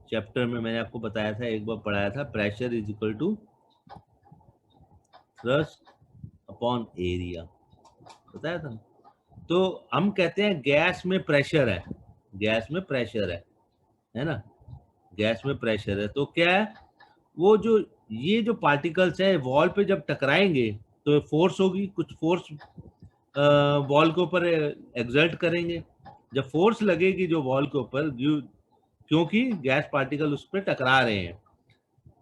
S1: चैप्टर में मैंने आपको बताया था, एक बार पढ़ाया था, pressure is equal to thrust upon area, बताया था। तो हम कहते हैं गैस में प्रेशर है, गैस में प्रेशर है ना, गैस में प्रेशर है, तो क्या है, वो जो ये जो पार्टिकल्स है वॉल पे जब टकराएंगे तो फोर्स होगी, कुछ फोर्स वॉल के ऊपर एक्सर्ट करेंगे। जब फोर्स लगेगी जो वॉल के ऊपर, क्योंकि गैस पार्टिकल उस पर टकरा रहे हैं,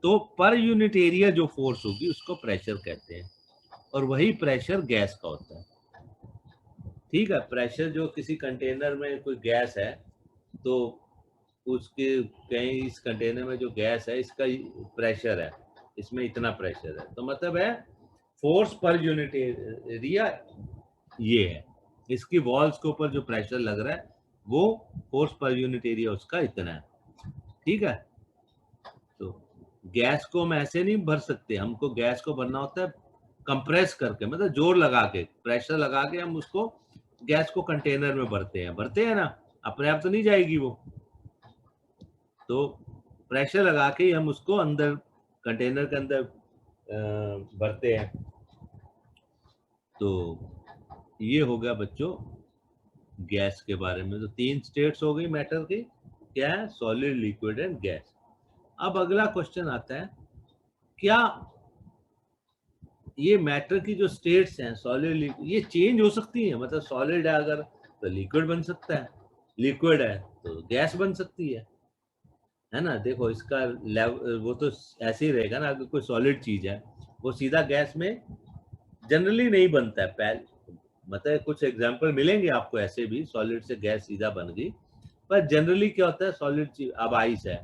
S1: तो पर यूनिट एरिया जो फोर्स होगी उसको प्रेशर कहते हैं, और वही प्रेशर गैस का होता है। ठीक है, प्रेशर जो किसी कंटेनर में कोई गैस है, तो उसके कहीं इस कंटेनर में जो गैस है इसका प्रेशर है, इसमें इतना प्रेशर है, तो मतलब है फोर्स पर यूनिट एरिया ये है, इसकी वॉल्स के ऊपर जो प्रेशर लग रहा है वो फोर्स पर यूनिट एरिया उसका इतना है। ठीक है, तो गैस को हम ऐसे नहीं भर सकते, हमको गैस को भरना होता है कंप्रेस करके, मतलब जोर लगा के, प्रेशर लगा के हम उसको गैस को कंटेनर में भरते हैं ना, अपने आप तो नहीं जाएगी वो, तो प्रेशर लगा के ही हम उसको अंदर कंटेनर के अंदर भरते हैं। तो ये हो गया बच्चों गैस के बारे में। तो 3 स्टेट्स हो गई मैटर की, क्या है, सॉलिड, लिक्विड एंड गैस। अब अगला क्वेश्चन आता है, क्या ये मैटर की जो स्टेट्स हैं, सॉलिड, ये चेंज हो सकती है? मतलब सॉलिड है अगर तो लिक्विड बन सकता है, लिक्विड है तो गैस बन सकती है ना। देखो इसका वो तो ऐसे ही रहेगा ना, अगर कोई सॉलिड चीज है वो सीधा गैस में जनरली नहीं बनता है, पहले मतलब कुछ एग्जांपल मिलेंगे आपको ऐसे भी, सॉलिड से गैस सीधा बन गई, पर जनरली क्या होता है, सॉलिड चीज, अब आइस है,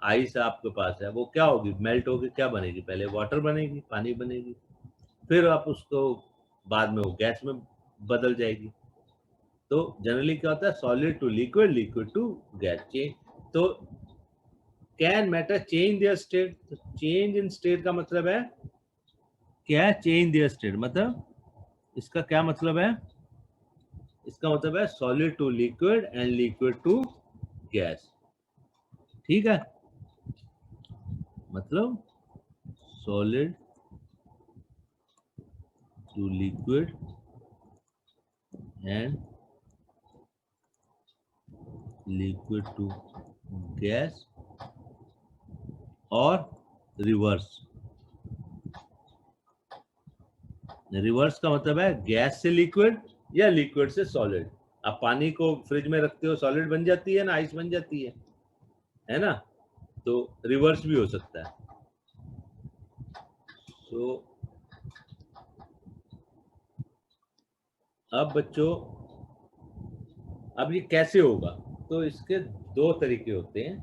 S1: आइस आपके पास है, वो क्या होगी, मेल्ट होगी, क्या बनेगी, पहले वाटर बनेगी, पानी बनेगी, फिर आप उसको बाद में वो गैस में बदल जाएगी। तो जनरली क्या होता है, solid to liquid, liquid to gas change. तो can matter change their state, तो चेंज इन स्टेट का मतलब है क्या, चेंज देयर स्टेट मतलब इसका क्या मतलब है, इसका मतलब है solid to liquid and liquid to gas. ठीक है, मतलब solid to liquid and liquid to gas और रिवर्स। रिवर्स का मतलब है गैस से लिक्विड या लिक्विड से सॉलिड। आप पानी को फ्रिज में रखते हो, सॉलिड बन जाती है ना, आइस बन जाती है ना, तो रिवर्स भी हो सकता है। तो अब बच्चों, अब ये कैसे होगा, तो इसके दो तरीके होते हैं,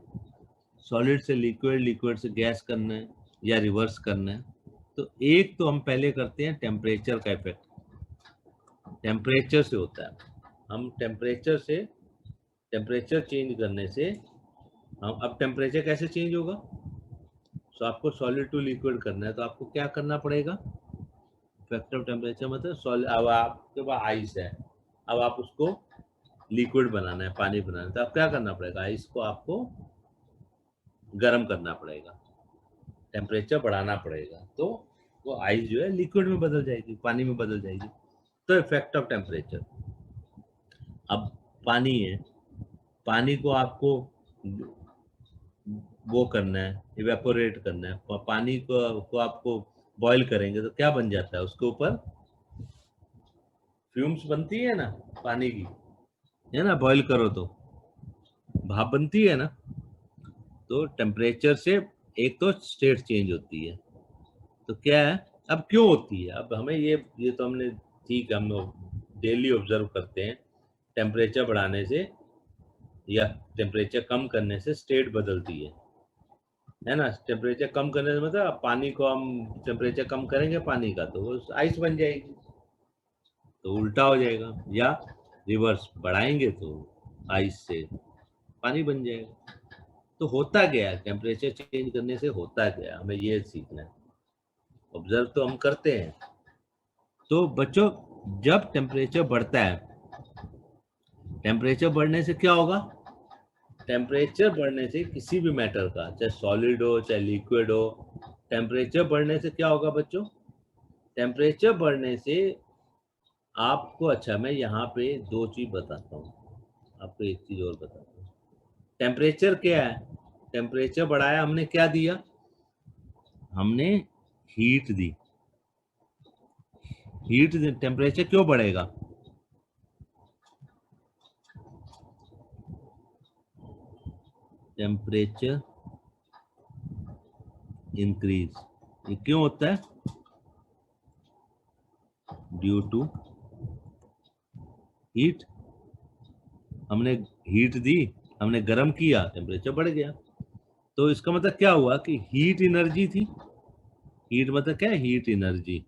S1: सॉलिड से लिक्विड, लिक्विड से गैस करना है या रिवर्स करना है। तो एक तो हम पहले करते हैं टेम्परेचर का इफेक्ट, टेम्परेचर से होता है। हम टेम्परेचर से, टेम्परेचर चेंज करने से हम, अब टेम्परेचर कैसे चेंज होगा, तो आपको सॉलिड टू लिक्विड करना है, तो आपको क्या करना पड़ेगा, इफेक्ट ऑफ टेम्परेचर मतलब सॉलिड, अब आपके पास आइस है, अब आप उसको लिक्विड बनाना है, पानी बनाना है, तो आप क्या करना पड़ेगा, आइस को आपको गर्म करना पड़ेगा, टेम्परेचर बढ़ाना पड़ेगा, तो वो आइस जो है लिक्विड में बदल जाएगी, पानी में बदल जाएगी। तो इफेक्ट ऑफ टेम्परेचर, अब पानी है, पानी को आपको वो करना है, इवेपोरेट करना है, पानी को आपको बॉईल करेंगे तो क्या बन जाता है, उसके ऊपर फ्यूम्स बनती है ना पानी की, है ना, बॉईल करो तो भाप बनती है ना। तो टेम्परेचर से एक तो स्टेट चेंज होती है, तो क्या है, अब क्यों होती है, अब हमें ये तो हमने, ठीक है, हम डेली ऑब्जर्व करते हैं, टेम्परेचर बढ़ाने से या टेम्परेचर कम करने से स्टेट बदलती है ना। टेम्परेचर कम करने से मतलब पानी को हम टेम्परेचर कम करेंगे पानी का, तो वो आइस बन जाएगी, तो उल्टा हो जाएगा, या रिवर्स बढ़ाएंगे तो आइस से पानी बन जाएगा। तो होता क्या है, टेम्परेचर चेंज करने से होता क्या है, हमें ये सीखना है। ऑब्जर्व तो हम करते हैं। तो बच्चों, जब टेम्परेचर बढ़ता है, टेम्परेचर बढ़ने से क्या होगा, टेम्परेचर बढ़ने से किसी भी मैटर का, चाहे सॉलिड हो चाहे लिक्विड हो, टेम्परेचर बढ़ने से क्या होगा बच्चों, टेम्परेचर बढ़ने से आपको, अच्छा मैं यहाँ पे दो चीज बताता हूँ, आपको एक चीज और बताता हूँ। टेम्परेचर क्या है, टेम्परेचर बढ़ाया हमने, क्या दिया, हमने हीट दी। हीट, टेम्परेचर क्यों बढ़ेगा, टेम्परेचर इंक्रीज, ये क्यों होता है, ड्यू टू हीट। हमने हीट दी, हमने गर्म किया, टेम्परेचर बढ़ गया। तो इसका मतलब क्या हुआ कि हीट एनर्जी थी, हीट मतलब क्या है, हीट एनर्जी।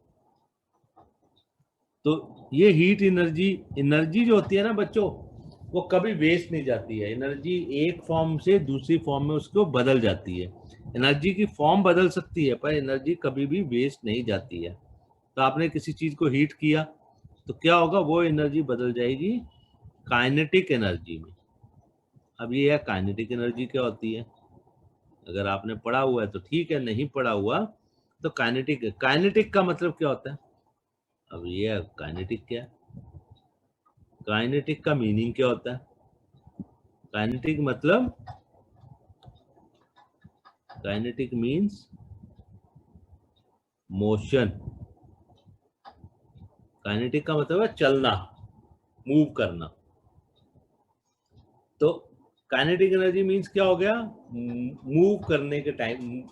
S1: तो ये हीट एनर्जी, एनर्जी जो होती है ना बच्चों, वो कभी वेस्ट नहीं जाती है, एनर्जी एक फॉर्म से दूसरी फॉर्म में उसको बदल जाती है। एनर्जी की फॉर्म बदल सकती है पर एनर्जी कभी भी वेस्ट नहीं जाती है। तो आपने किसी चीज को हीट किया तो क्या होगा, वो एनर्जी बदल जाएगी काइनेटिक एनर्जी में। अब ये है काइनेटिक एनर्जी क्या होती है, अगर आपने पढ़ा हुआ है तो ठीक है, नहीं पढ़ा हुआ तो काइनेटिक, काइनेटिक का मतलब क्या होता है, अब ये काइनेटिक क्या है, काइनेटिक का मीनिंग क्या होता है, काइनेटिक मतलब, काइनेटिक मीन्स मोशन, काइनेटिक का मतलब है चलना, मूव करना। तो काइनेटिक एनर्जी मीन्स क्या हो गया, मूव करने के टाइम,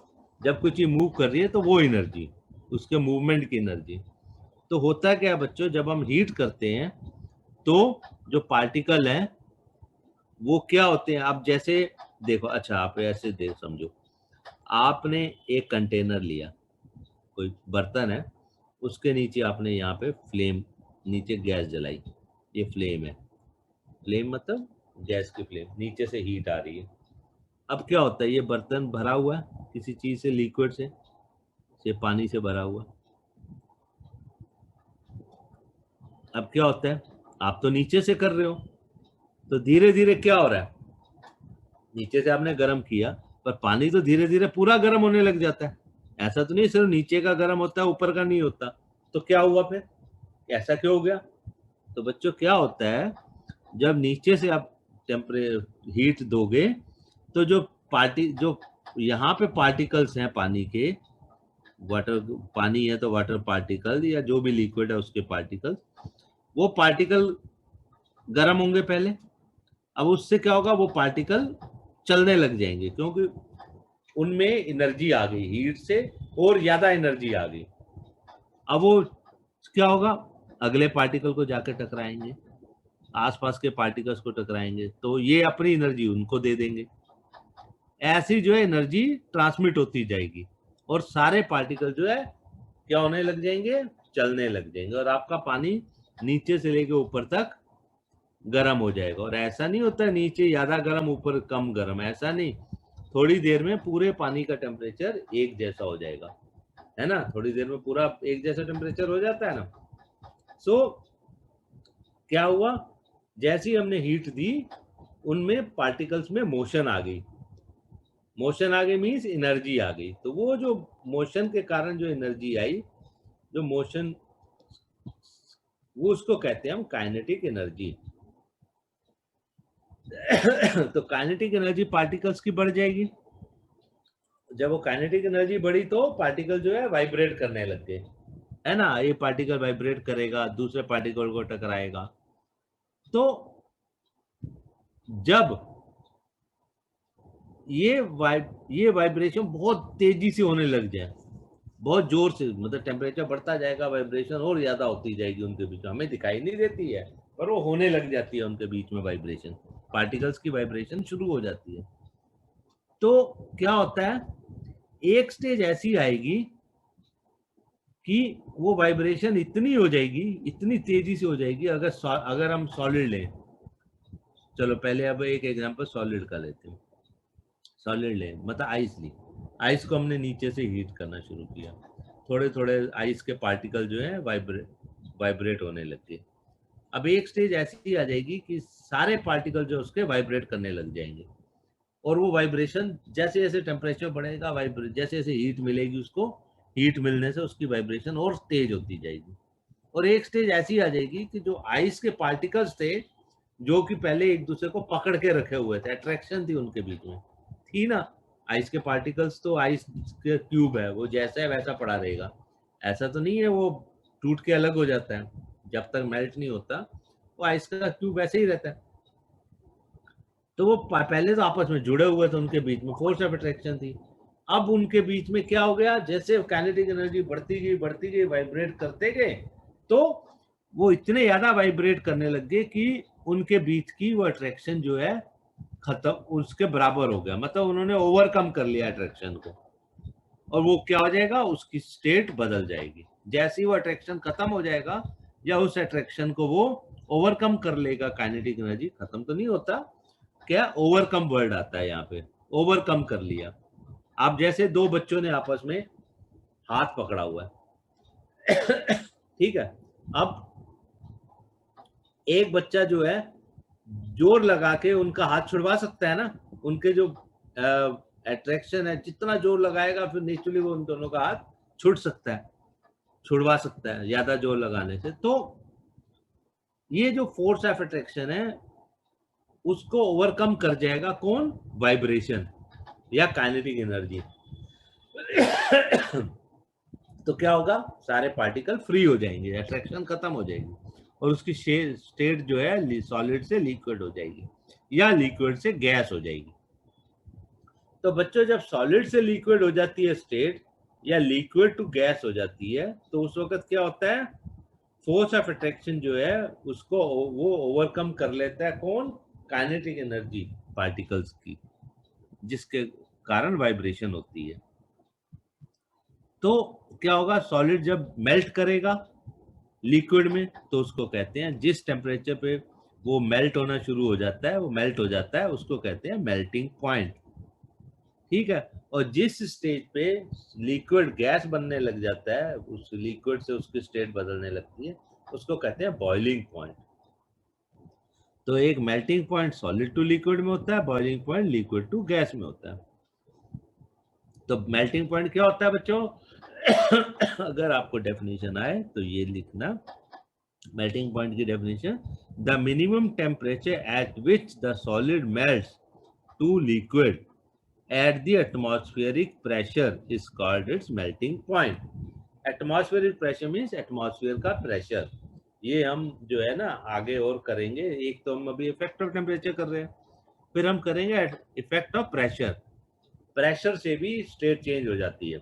S1: जब कोई चीज मूव कर रही है तो वो एनर्जी, उसके मूवमेंट की एनर्जी। तो होता क्या है बच्चों, जब हम हीट करते हैं तो जो पार्टिकल है वो क्या होते हैं, अब जैसे देखो अच्छा, आप ऐसे देख समझो, आपने एक कंटेनर लिया, कोई बर्तन है, उसके नीचे आपने यहाँ पे फ्लेम, नीचे गैस जलाई, ये फ्लेम है, फ्लेम मतलब गैस की फ्लेम, नीचे से हीट आ रही है। अब क्या होता है, ये बर्तन भरा हुआ है किसी चीज से, लिक्विड से पानी से भरा हुआ। अब क्या होता है, आप तो नीचे से कर रहे हो, तो धीरे धीरे क्या हो रहा है, नीचे से आपने गर्म किया, पर पानी तो धीरे धीरे पूरा गर्म होने लग जाता है। ऐसा तो नहीं सिर्फ नीचे का गर्म होता है, ऊपर का नहीं होता। तो क्या हुआ फिर, ऐसा क्यों हो गया? तो बच्चों क्या होता है, जब नीचे से आप टेम्परे हीट दोगे, तो जो यहाँ पे पार्टिकल्स हैं पानी के, वाटर, पानी है तो वाटर पार्टिकल या जो भी लिक्विड है उसके पार्टिकल, वो पार्टिकल गर्म होंगे पहले। अब उससे क्या होगा, वो पार्टिकल चलने लग जाएंगे, क्योंकि उनमें एनर्जी आ गई, हीट से और ज्यादा एनर्जी आ गई। अब वो क्या होगा, अगले पार्टिकल को जाकर टकराएंगे, आसपास के पार्टिकल्स को टकराएंगे, तो ये अपनी एनर्जी उनको दे देंगे। ऐसी जो है एनर्जी ट्रांसमिट होती जाएगी, और सारे पार्टिकल जो है क्या होने लग जाएंगे, चलने लग जाएंगे, और आपका पानी नीचे से लेके ऊपर तक गर्म हो जाएगा। और ऐसा नहीं होता नीचे ज्यादा गर्म ऊपर कम गर्म, ऐसा नहीं, थोड़ी देर में पूरे पानी का टेम्परेचर एक जैसा हो जाएगा, है ना, थोड़ी देर में पूरा एक जैसा टेम्परेचर हो जाता है ना। सो क्या हुआ, जैसी हमने हीट दी, उनमें पार्टिकल्स में मोशन आ गई, मोशन आ गई मीन्स एनर्जी आ गई। तो वो जो मोशन के कारण जो एनर्जी आई, जो मोशन, वो उसको कहते हैं हम काइनेटिक एनर्जी। तो काइनेटिक एनर्जी पार्टिकल्स की बढ़ जाएगी। जब वो काइनेटिक एनर्जी बढ़ी तो पार्टिकल जो है वाइब्रेट करने लग गए, है ना, ये पार्टिकल वाइब्रेट करेगा, दूसरे पार्टिकल को टकराएगा। तो जब ये वाइब्रेशन बहुत तेजी से होने लग जाए, बहुत जोर से, मतलब टेम्परेचर बढ़ता जाएगा, वाइब्रेशन और ज्यादा होती जाएगी उनके बीच में, हमें दिखाई नहीं देती है, पर वो होने लग जाती है उनके बीच में वाइब्रेशन, पार्टिकल्स की वाइब्रेशन शुरू हो जाती है। तो क्या होता है, एक स्टेज ऐसी आएगी कि वो वाइब्रेशन इतनी हो जाएगी, इतनी तेजी से हो जाएगी, अगर हम सॉलिड लें, चलो पहले अब एक एग्जांपल सॉलिड का लेते हैं। सॉलिड लें मतलब आइस ली, आइस को हमने नीचे से हीट करना शुरू किया, थोड़े थोड़े आइस के पार्टिकल जो है वाइब्रेट होने लग गए। अब एक स्टेज ऐसी आ जाएगी कि सारे पार्टिकल जो उसके वाइब्रेट करने लग जाएंगे, और वो वाइब्रेशन जैसे जैसे टेम्परेचर बढ़ेगा, जैसे जैसे हीट मिलेगी उसको, हीट मिलने से उसकी वाइब्रेशन और तेज होती जाएगी। और एक स्टेज ऐसी आ जाएगी कि जो आइस के पार्टिकल्स थे, जो कि पहले एक दूसरे को पकड़ के रखे हुए थे, अट्रैक्शन थी उनके बीच में, थी ना, आइस के पार्टिकल्स तो आइस के क्यूब है, वो जैसा है वैसा पड़ा रहेगा, ऐसा तो नहीं है वो टूट के अलग हो जाता है, जब तक मेल्ट नहीं होता वो आइस का क्यूब वैसे ही रहता है। तो वो पहले तो आपस में जुड़े हुए थे, उनके बीच में फोर्स ऑफ अट्रैक्शन थी। अब उनके बीच में क्या हो गया, जैसे काइनेटिक एनर्जी बढ़ती गई, वाइब्रेट करते गए, तो वो इतने ज्यादा वाइब्रेट करने लग गए कि उनके बीच की वो अट्रैक्शन जो है खत्म, उसके बराबर हो गया, मतलब उन्होंने ओवरकम कर लिया अट्रैक्शन को, और वो क्या हो जाएगा, उसकी स्टेट बदल जाएगी। जैसे ही वो अट्रैक्शन खत्म हो जाएगा, या उस अट्रैक्शन को वो ओवरकम कर लेगा, काइनेटिक एनर्जी खत्म तो नहीं होता, क्या ओवरकम वर्ड आता है यहाँ पे, ओवरकम कर लिया। आप जैसे दो बच्चों ने आपस में हाथ पकड़ा हुआ है, ठीक है, अब एक बच्चा जो है जोर लगा के उनका हाथ छुड़वा सकता है ना, उनके जो अट्रैक्शन है, जितना जोर लगाएगा फिर नेचुरली वो उन दोनों का हाथ छुड़ सकता है, छुड़वा सकता है ज्यादा जोर लगाने से। तो ये जो फोर्स ऑफ अट्रैक्शन है उसको ओवरकम कर जाएगा कौन, वाइब्रेशन या काइनेटिक एनर्जी। तो क्या होगा, सारे पार्टिकल फ्री हो जाएंगे, अट्रैक्शन खत्म हो जाएगी, और उसकी स्टेट जो है सॉलिड से लिक्विड हो जाएगी, या लिक्विड से गैस हो जाएगी। तो बच्चों जब सॉलिड से लिक्विड हो जाती है स्टेट, या लिक्विड टू गैस हो जाती है, तो उस वक्त क्या होता है, फोर्स ऑफ अट्रैक्शन जो है वो ओवरकम कर लेता है कौन, काइनेटिक एनर्जी पार्टिकल्स की, जिसके कारण वाइब्रेशन होती है। तो क्या होगा, सॉलिड जब मेल्ट करेगा लिक्विड में तो उसको कहते हैं, जिस टेम्परेचर पे वो मेल्ट होना शुरू हो जाता है, वो मेल्ट हो जाता है, उसको कहते हैं मेल्टिंग पॉइंट। ठीक है। और जिस स्टेज पे लिक्विड गैस बनने लग जाता है, उस लिक्विड से उसकी स्टेट बदलने लगती है, उसको कहते हैं बॉइलिंग पॉइंट। तो एक melting point solid to liquid में होता है, boiling point liquid to gas में होता है। तो मेल्टिंग पॉइंट क्या होता है बच्चों? अगर आपको डेफिनेशन आए तो ये लिखना, मेल्टिंग पॉइंट की definition, the minimum temperature at which the solid melts to liquid at the atmospheric pressure is called its melting point. Atmospheric pressure means atmosphere का pressure। ये हम जो है ना आगे और करेंगे। एक तो हम अभी इफेक्ट ऑफ टेम्परेचर कर रहे हैं, फिर हम करेंगे इफेक्ट ऑफ प्रेशर। प्रेशर से भी स्टेट चेंज हो जाती है।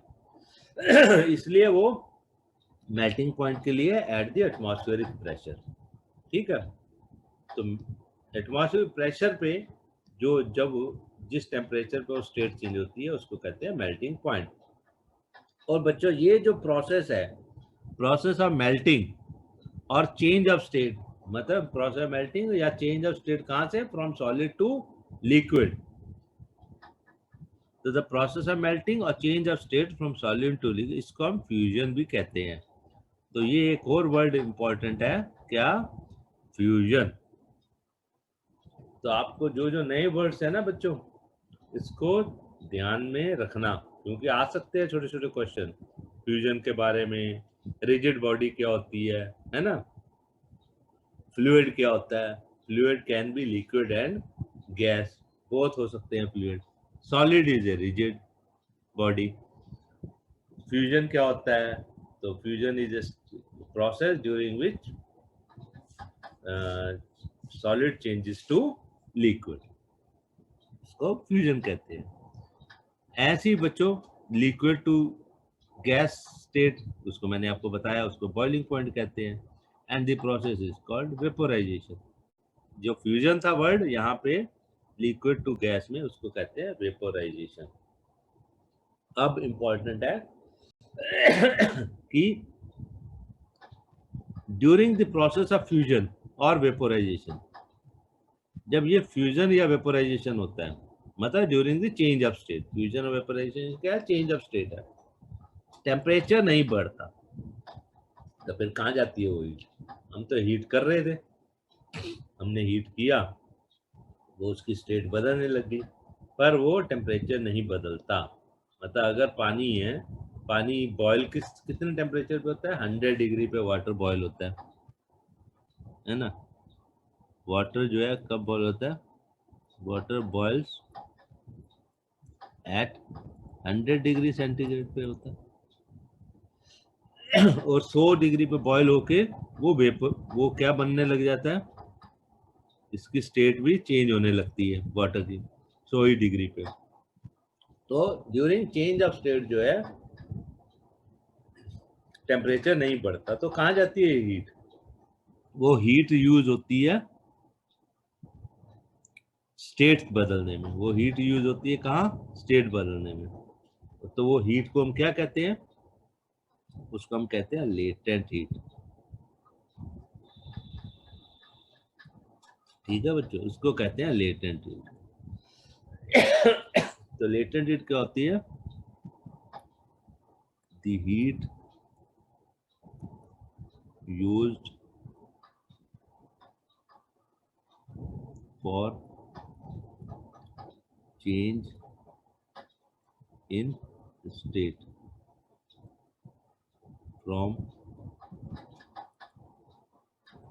S1: इसलिए वो मेल्टिंग पॉइंट के लिए एट द एटमॉस्फेरिक प्रेशर। ठीक है। तो एटमॉस्फेरिक प्रेशर पे जो जब जिस टेम्परेचर पे स्टेट चेंज होती है उसको कहते हैं मेल्टिंग पॉइंट। और बच्चों ये जो प्रोसेस है, प्रोसेस ऑफ मेल्टिंग और चेंज ऑफ स्टेट, मतलब प्रोसेस ऑफ मेल्टिंग या चेंज ऑफ स्टेट कहाँ से, फ्रॉम सॉलिड टू लिक्विड। तो द प्रोसेस ऑफ मेल्टिंग और change of state from solid to liquid, इसको हम फ्यूजन भी कहते हैं। तो ये एक और वर्ड इंपॉर्टेंट है, क्या? फ्यूजन। तो आपको जो जो नए वर्ड्स है ना बच्चों, इसको ध्यान में रखना, क्योंकि आ सकते हैं छोटे छोटे क्वेश्चन फ्यूजन के बारे में। रिजिड बॉडी क्या होती है ना? फ्लूइड क्या होता है? Fluid can be liquid and gas, both हो सकते हैं fluid. Solid is a rigid body. Fusion क्या होता है? तो fusion is a process during which solid changes to liquid, इसको फ्यूजन कहते हैं। ऐसे ही बच्चों लिक्विड टू गैस स्टेट, उसको मैंने आपको बताया, उसको बॉइलिंग पॉइंट कहते हैं। And the process is called vaporisation. जो फ्यूजन था वर्ड यहाँ पे लिक्विड टू गैस में, उसको कहते हैं वेपोराइजेशन। अब इंपॉर्टेंट है कि during the process of fusion और वेपोराइजेशन, जब ये फ्यूजन या वेपोराइजेशन होता है, मतलब during the change of state, fusion और वेपोराइजेशन क्या है? चेंज ऑफ स्टेट है। टेम्परेचर नहीं बढ़ता, तो फिर कहाँ जाती है वो हीट? हम तो हीट कर रहे थे, हमने हीट किया, वो उसकी स्टेट बदलने लगी, पर वो टेम्परेचर नहीं बदलता। मतलब अगर पानी है, पानी बॉयल कितने टेम्परेचर पे होता है? 100 डिग्री पे वाटर बॉयल होता है ना? वाटर जो है कब बॉयल होता है? Water boils at 100 degree centigrade पे होता है। और 100 डिग्री पे बॉयल होके वो वेपर, वो क्या बनने लग जाता है? इसकी स्टेट भी चेंज होने लगती है वाटर की 100 डिग्री पे। तो ड्यूरिंग चेंज ऑफ स्टेट जो है टेम्परेचर नहीं बढ़ता, तो कहाँ जाती है हीट? वो हीट यूज होती है स्टेट बदलने में। वो हीट यूज होती है कहाँ? स्टेट बदलने में। तो वो हीट को हम क्या कहते हैं? उसको हम कहते हैं लेटेंट हीट। ठीक है बच्चों, उसको कहते हैं लेटेंट हीट। तो लेटेंट हीट क्या होती है? The heat used for change in state from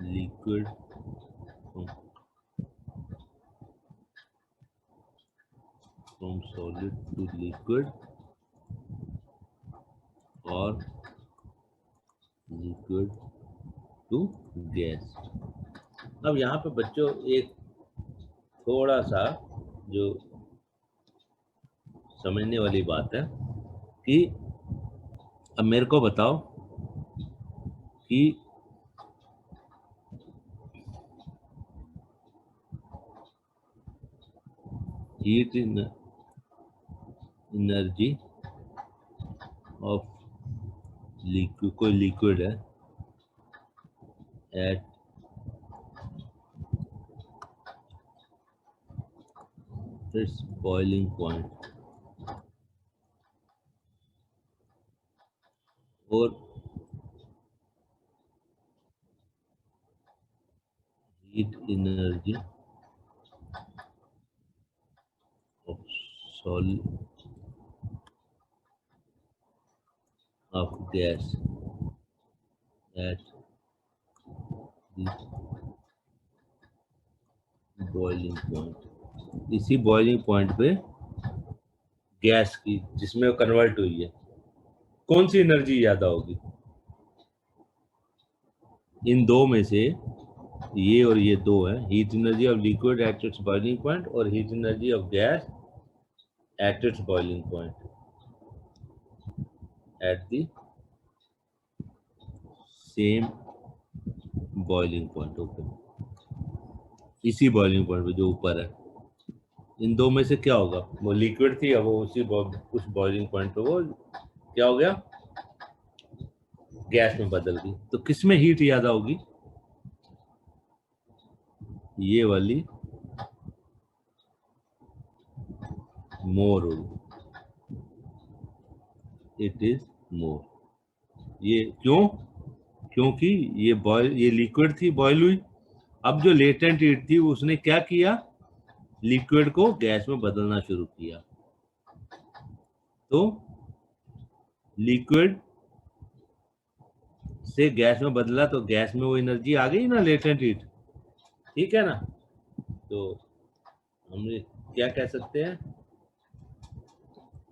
S1: liquid from solid to liquid or liquid to gas। अब यहाँ पे बच्चों एक थोड़ा सा जो समझने वाली बात है कि अब मेरे को बताओ कि heat in energy of liquid, कोई लिक्विड है, एट इट्स बॉइलिंग पॉइंट और heat energy of solid of gas at the boiling point. इसी बॉइलिंग पॉइंट पे गैस की जिसमें कन्वर्ट हुई है कौन सी एनर्जी ज्यादा होगी? इन दो में से ये और ये दो है, heat energy of liquid at its boiling point और heat energy of gas at its boiling point at the same boiling point. Okay, इसी बॉइलिंग पॉइंट पे जो ऊपर है, इन दो में से क्या होगा? वो लिक्विड थी, अब वो उस बॉइलिंग पॉइंट पे वो क्या हो गया? गैस में बदल गई। तो किस में हीट ज्यादा होगी? ये वाली मोर होगी, इट इज मोर। ये क्यों? क्योंकि ये लिक्विड थी, बॉयल हुई। अब जो लेटेंट हीट थी उसने क्या किया? लिक्विड को गैस में बदलना शुरू किया। तो लिक्विड से गैस में बदला तो गैस में वो एनर्जी आ गई ना, लेटेंट हीट, ठीक है ना? तो हम क्या कह सकते हैं?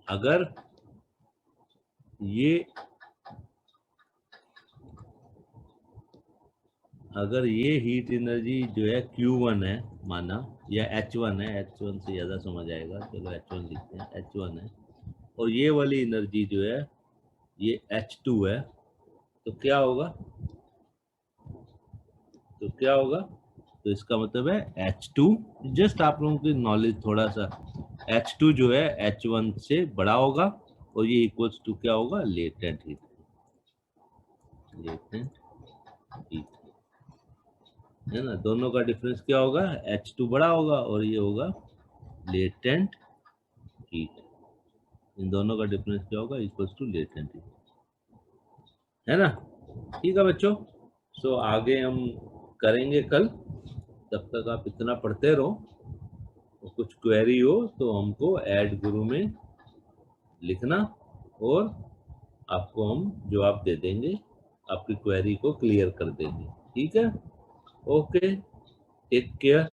S1: अगर ये हीट एनर्जी जो है Q1 है माना, या H1 है, H1 से ज्यादा समझ आएगा, चलो H1 लिखते हैं, H1 है, और ये वाली एनर्जी जो है ये H2 है, तो क्या होगा? तो इसका मतलब है H2, जस्ट आप लोगों की नॉलेज थोड़ा सा, H2 जो है H1 से बड़ा होगा और ये इक्वल्स टू क्या होगा? Latent heat. है ना? दोनों का डिफरेंस क्या होगा? H2 बड़ा होगा और ये होगा लेटेंट हीट। इन दोनों का डिफरेंस क्या होगा? इक्वल्स टू लेटेंट हीट, है ना? ठीक है बच्चों, सो आगे हम करेंगे कल। तब तक आप इतना पढ़ते रहो, तो कुछ क्वेरी हो तो हमको ऐड गुरु में लिखना और आपको हम जवाब दे देंगे, आपकी क्वेरी को क्लियर कर देंगे। ठीक है? Okay, take care.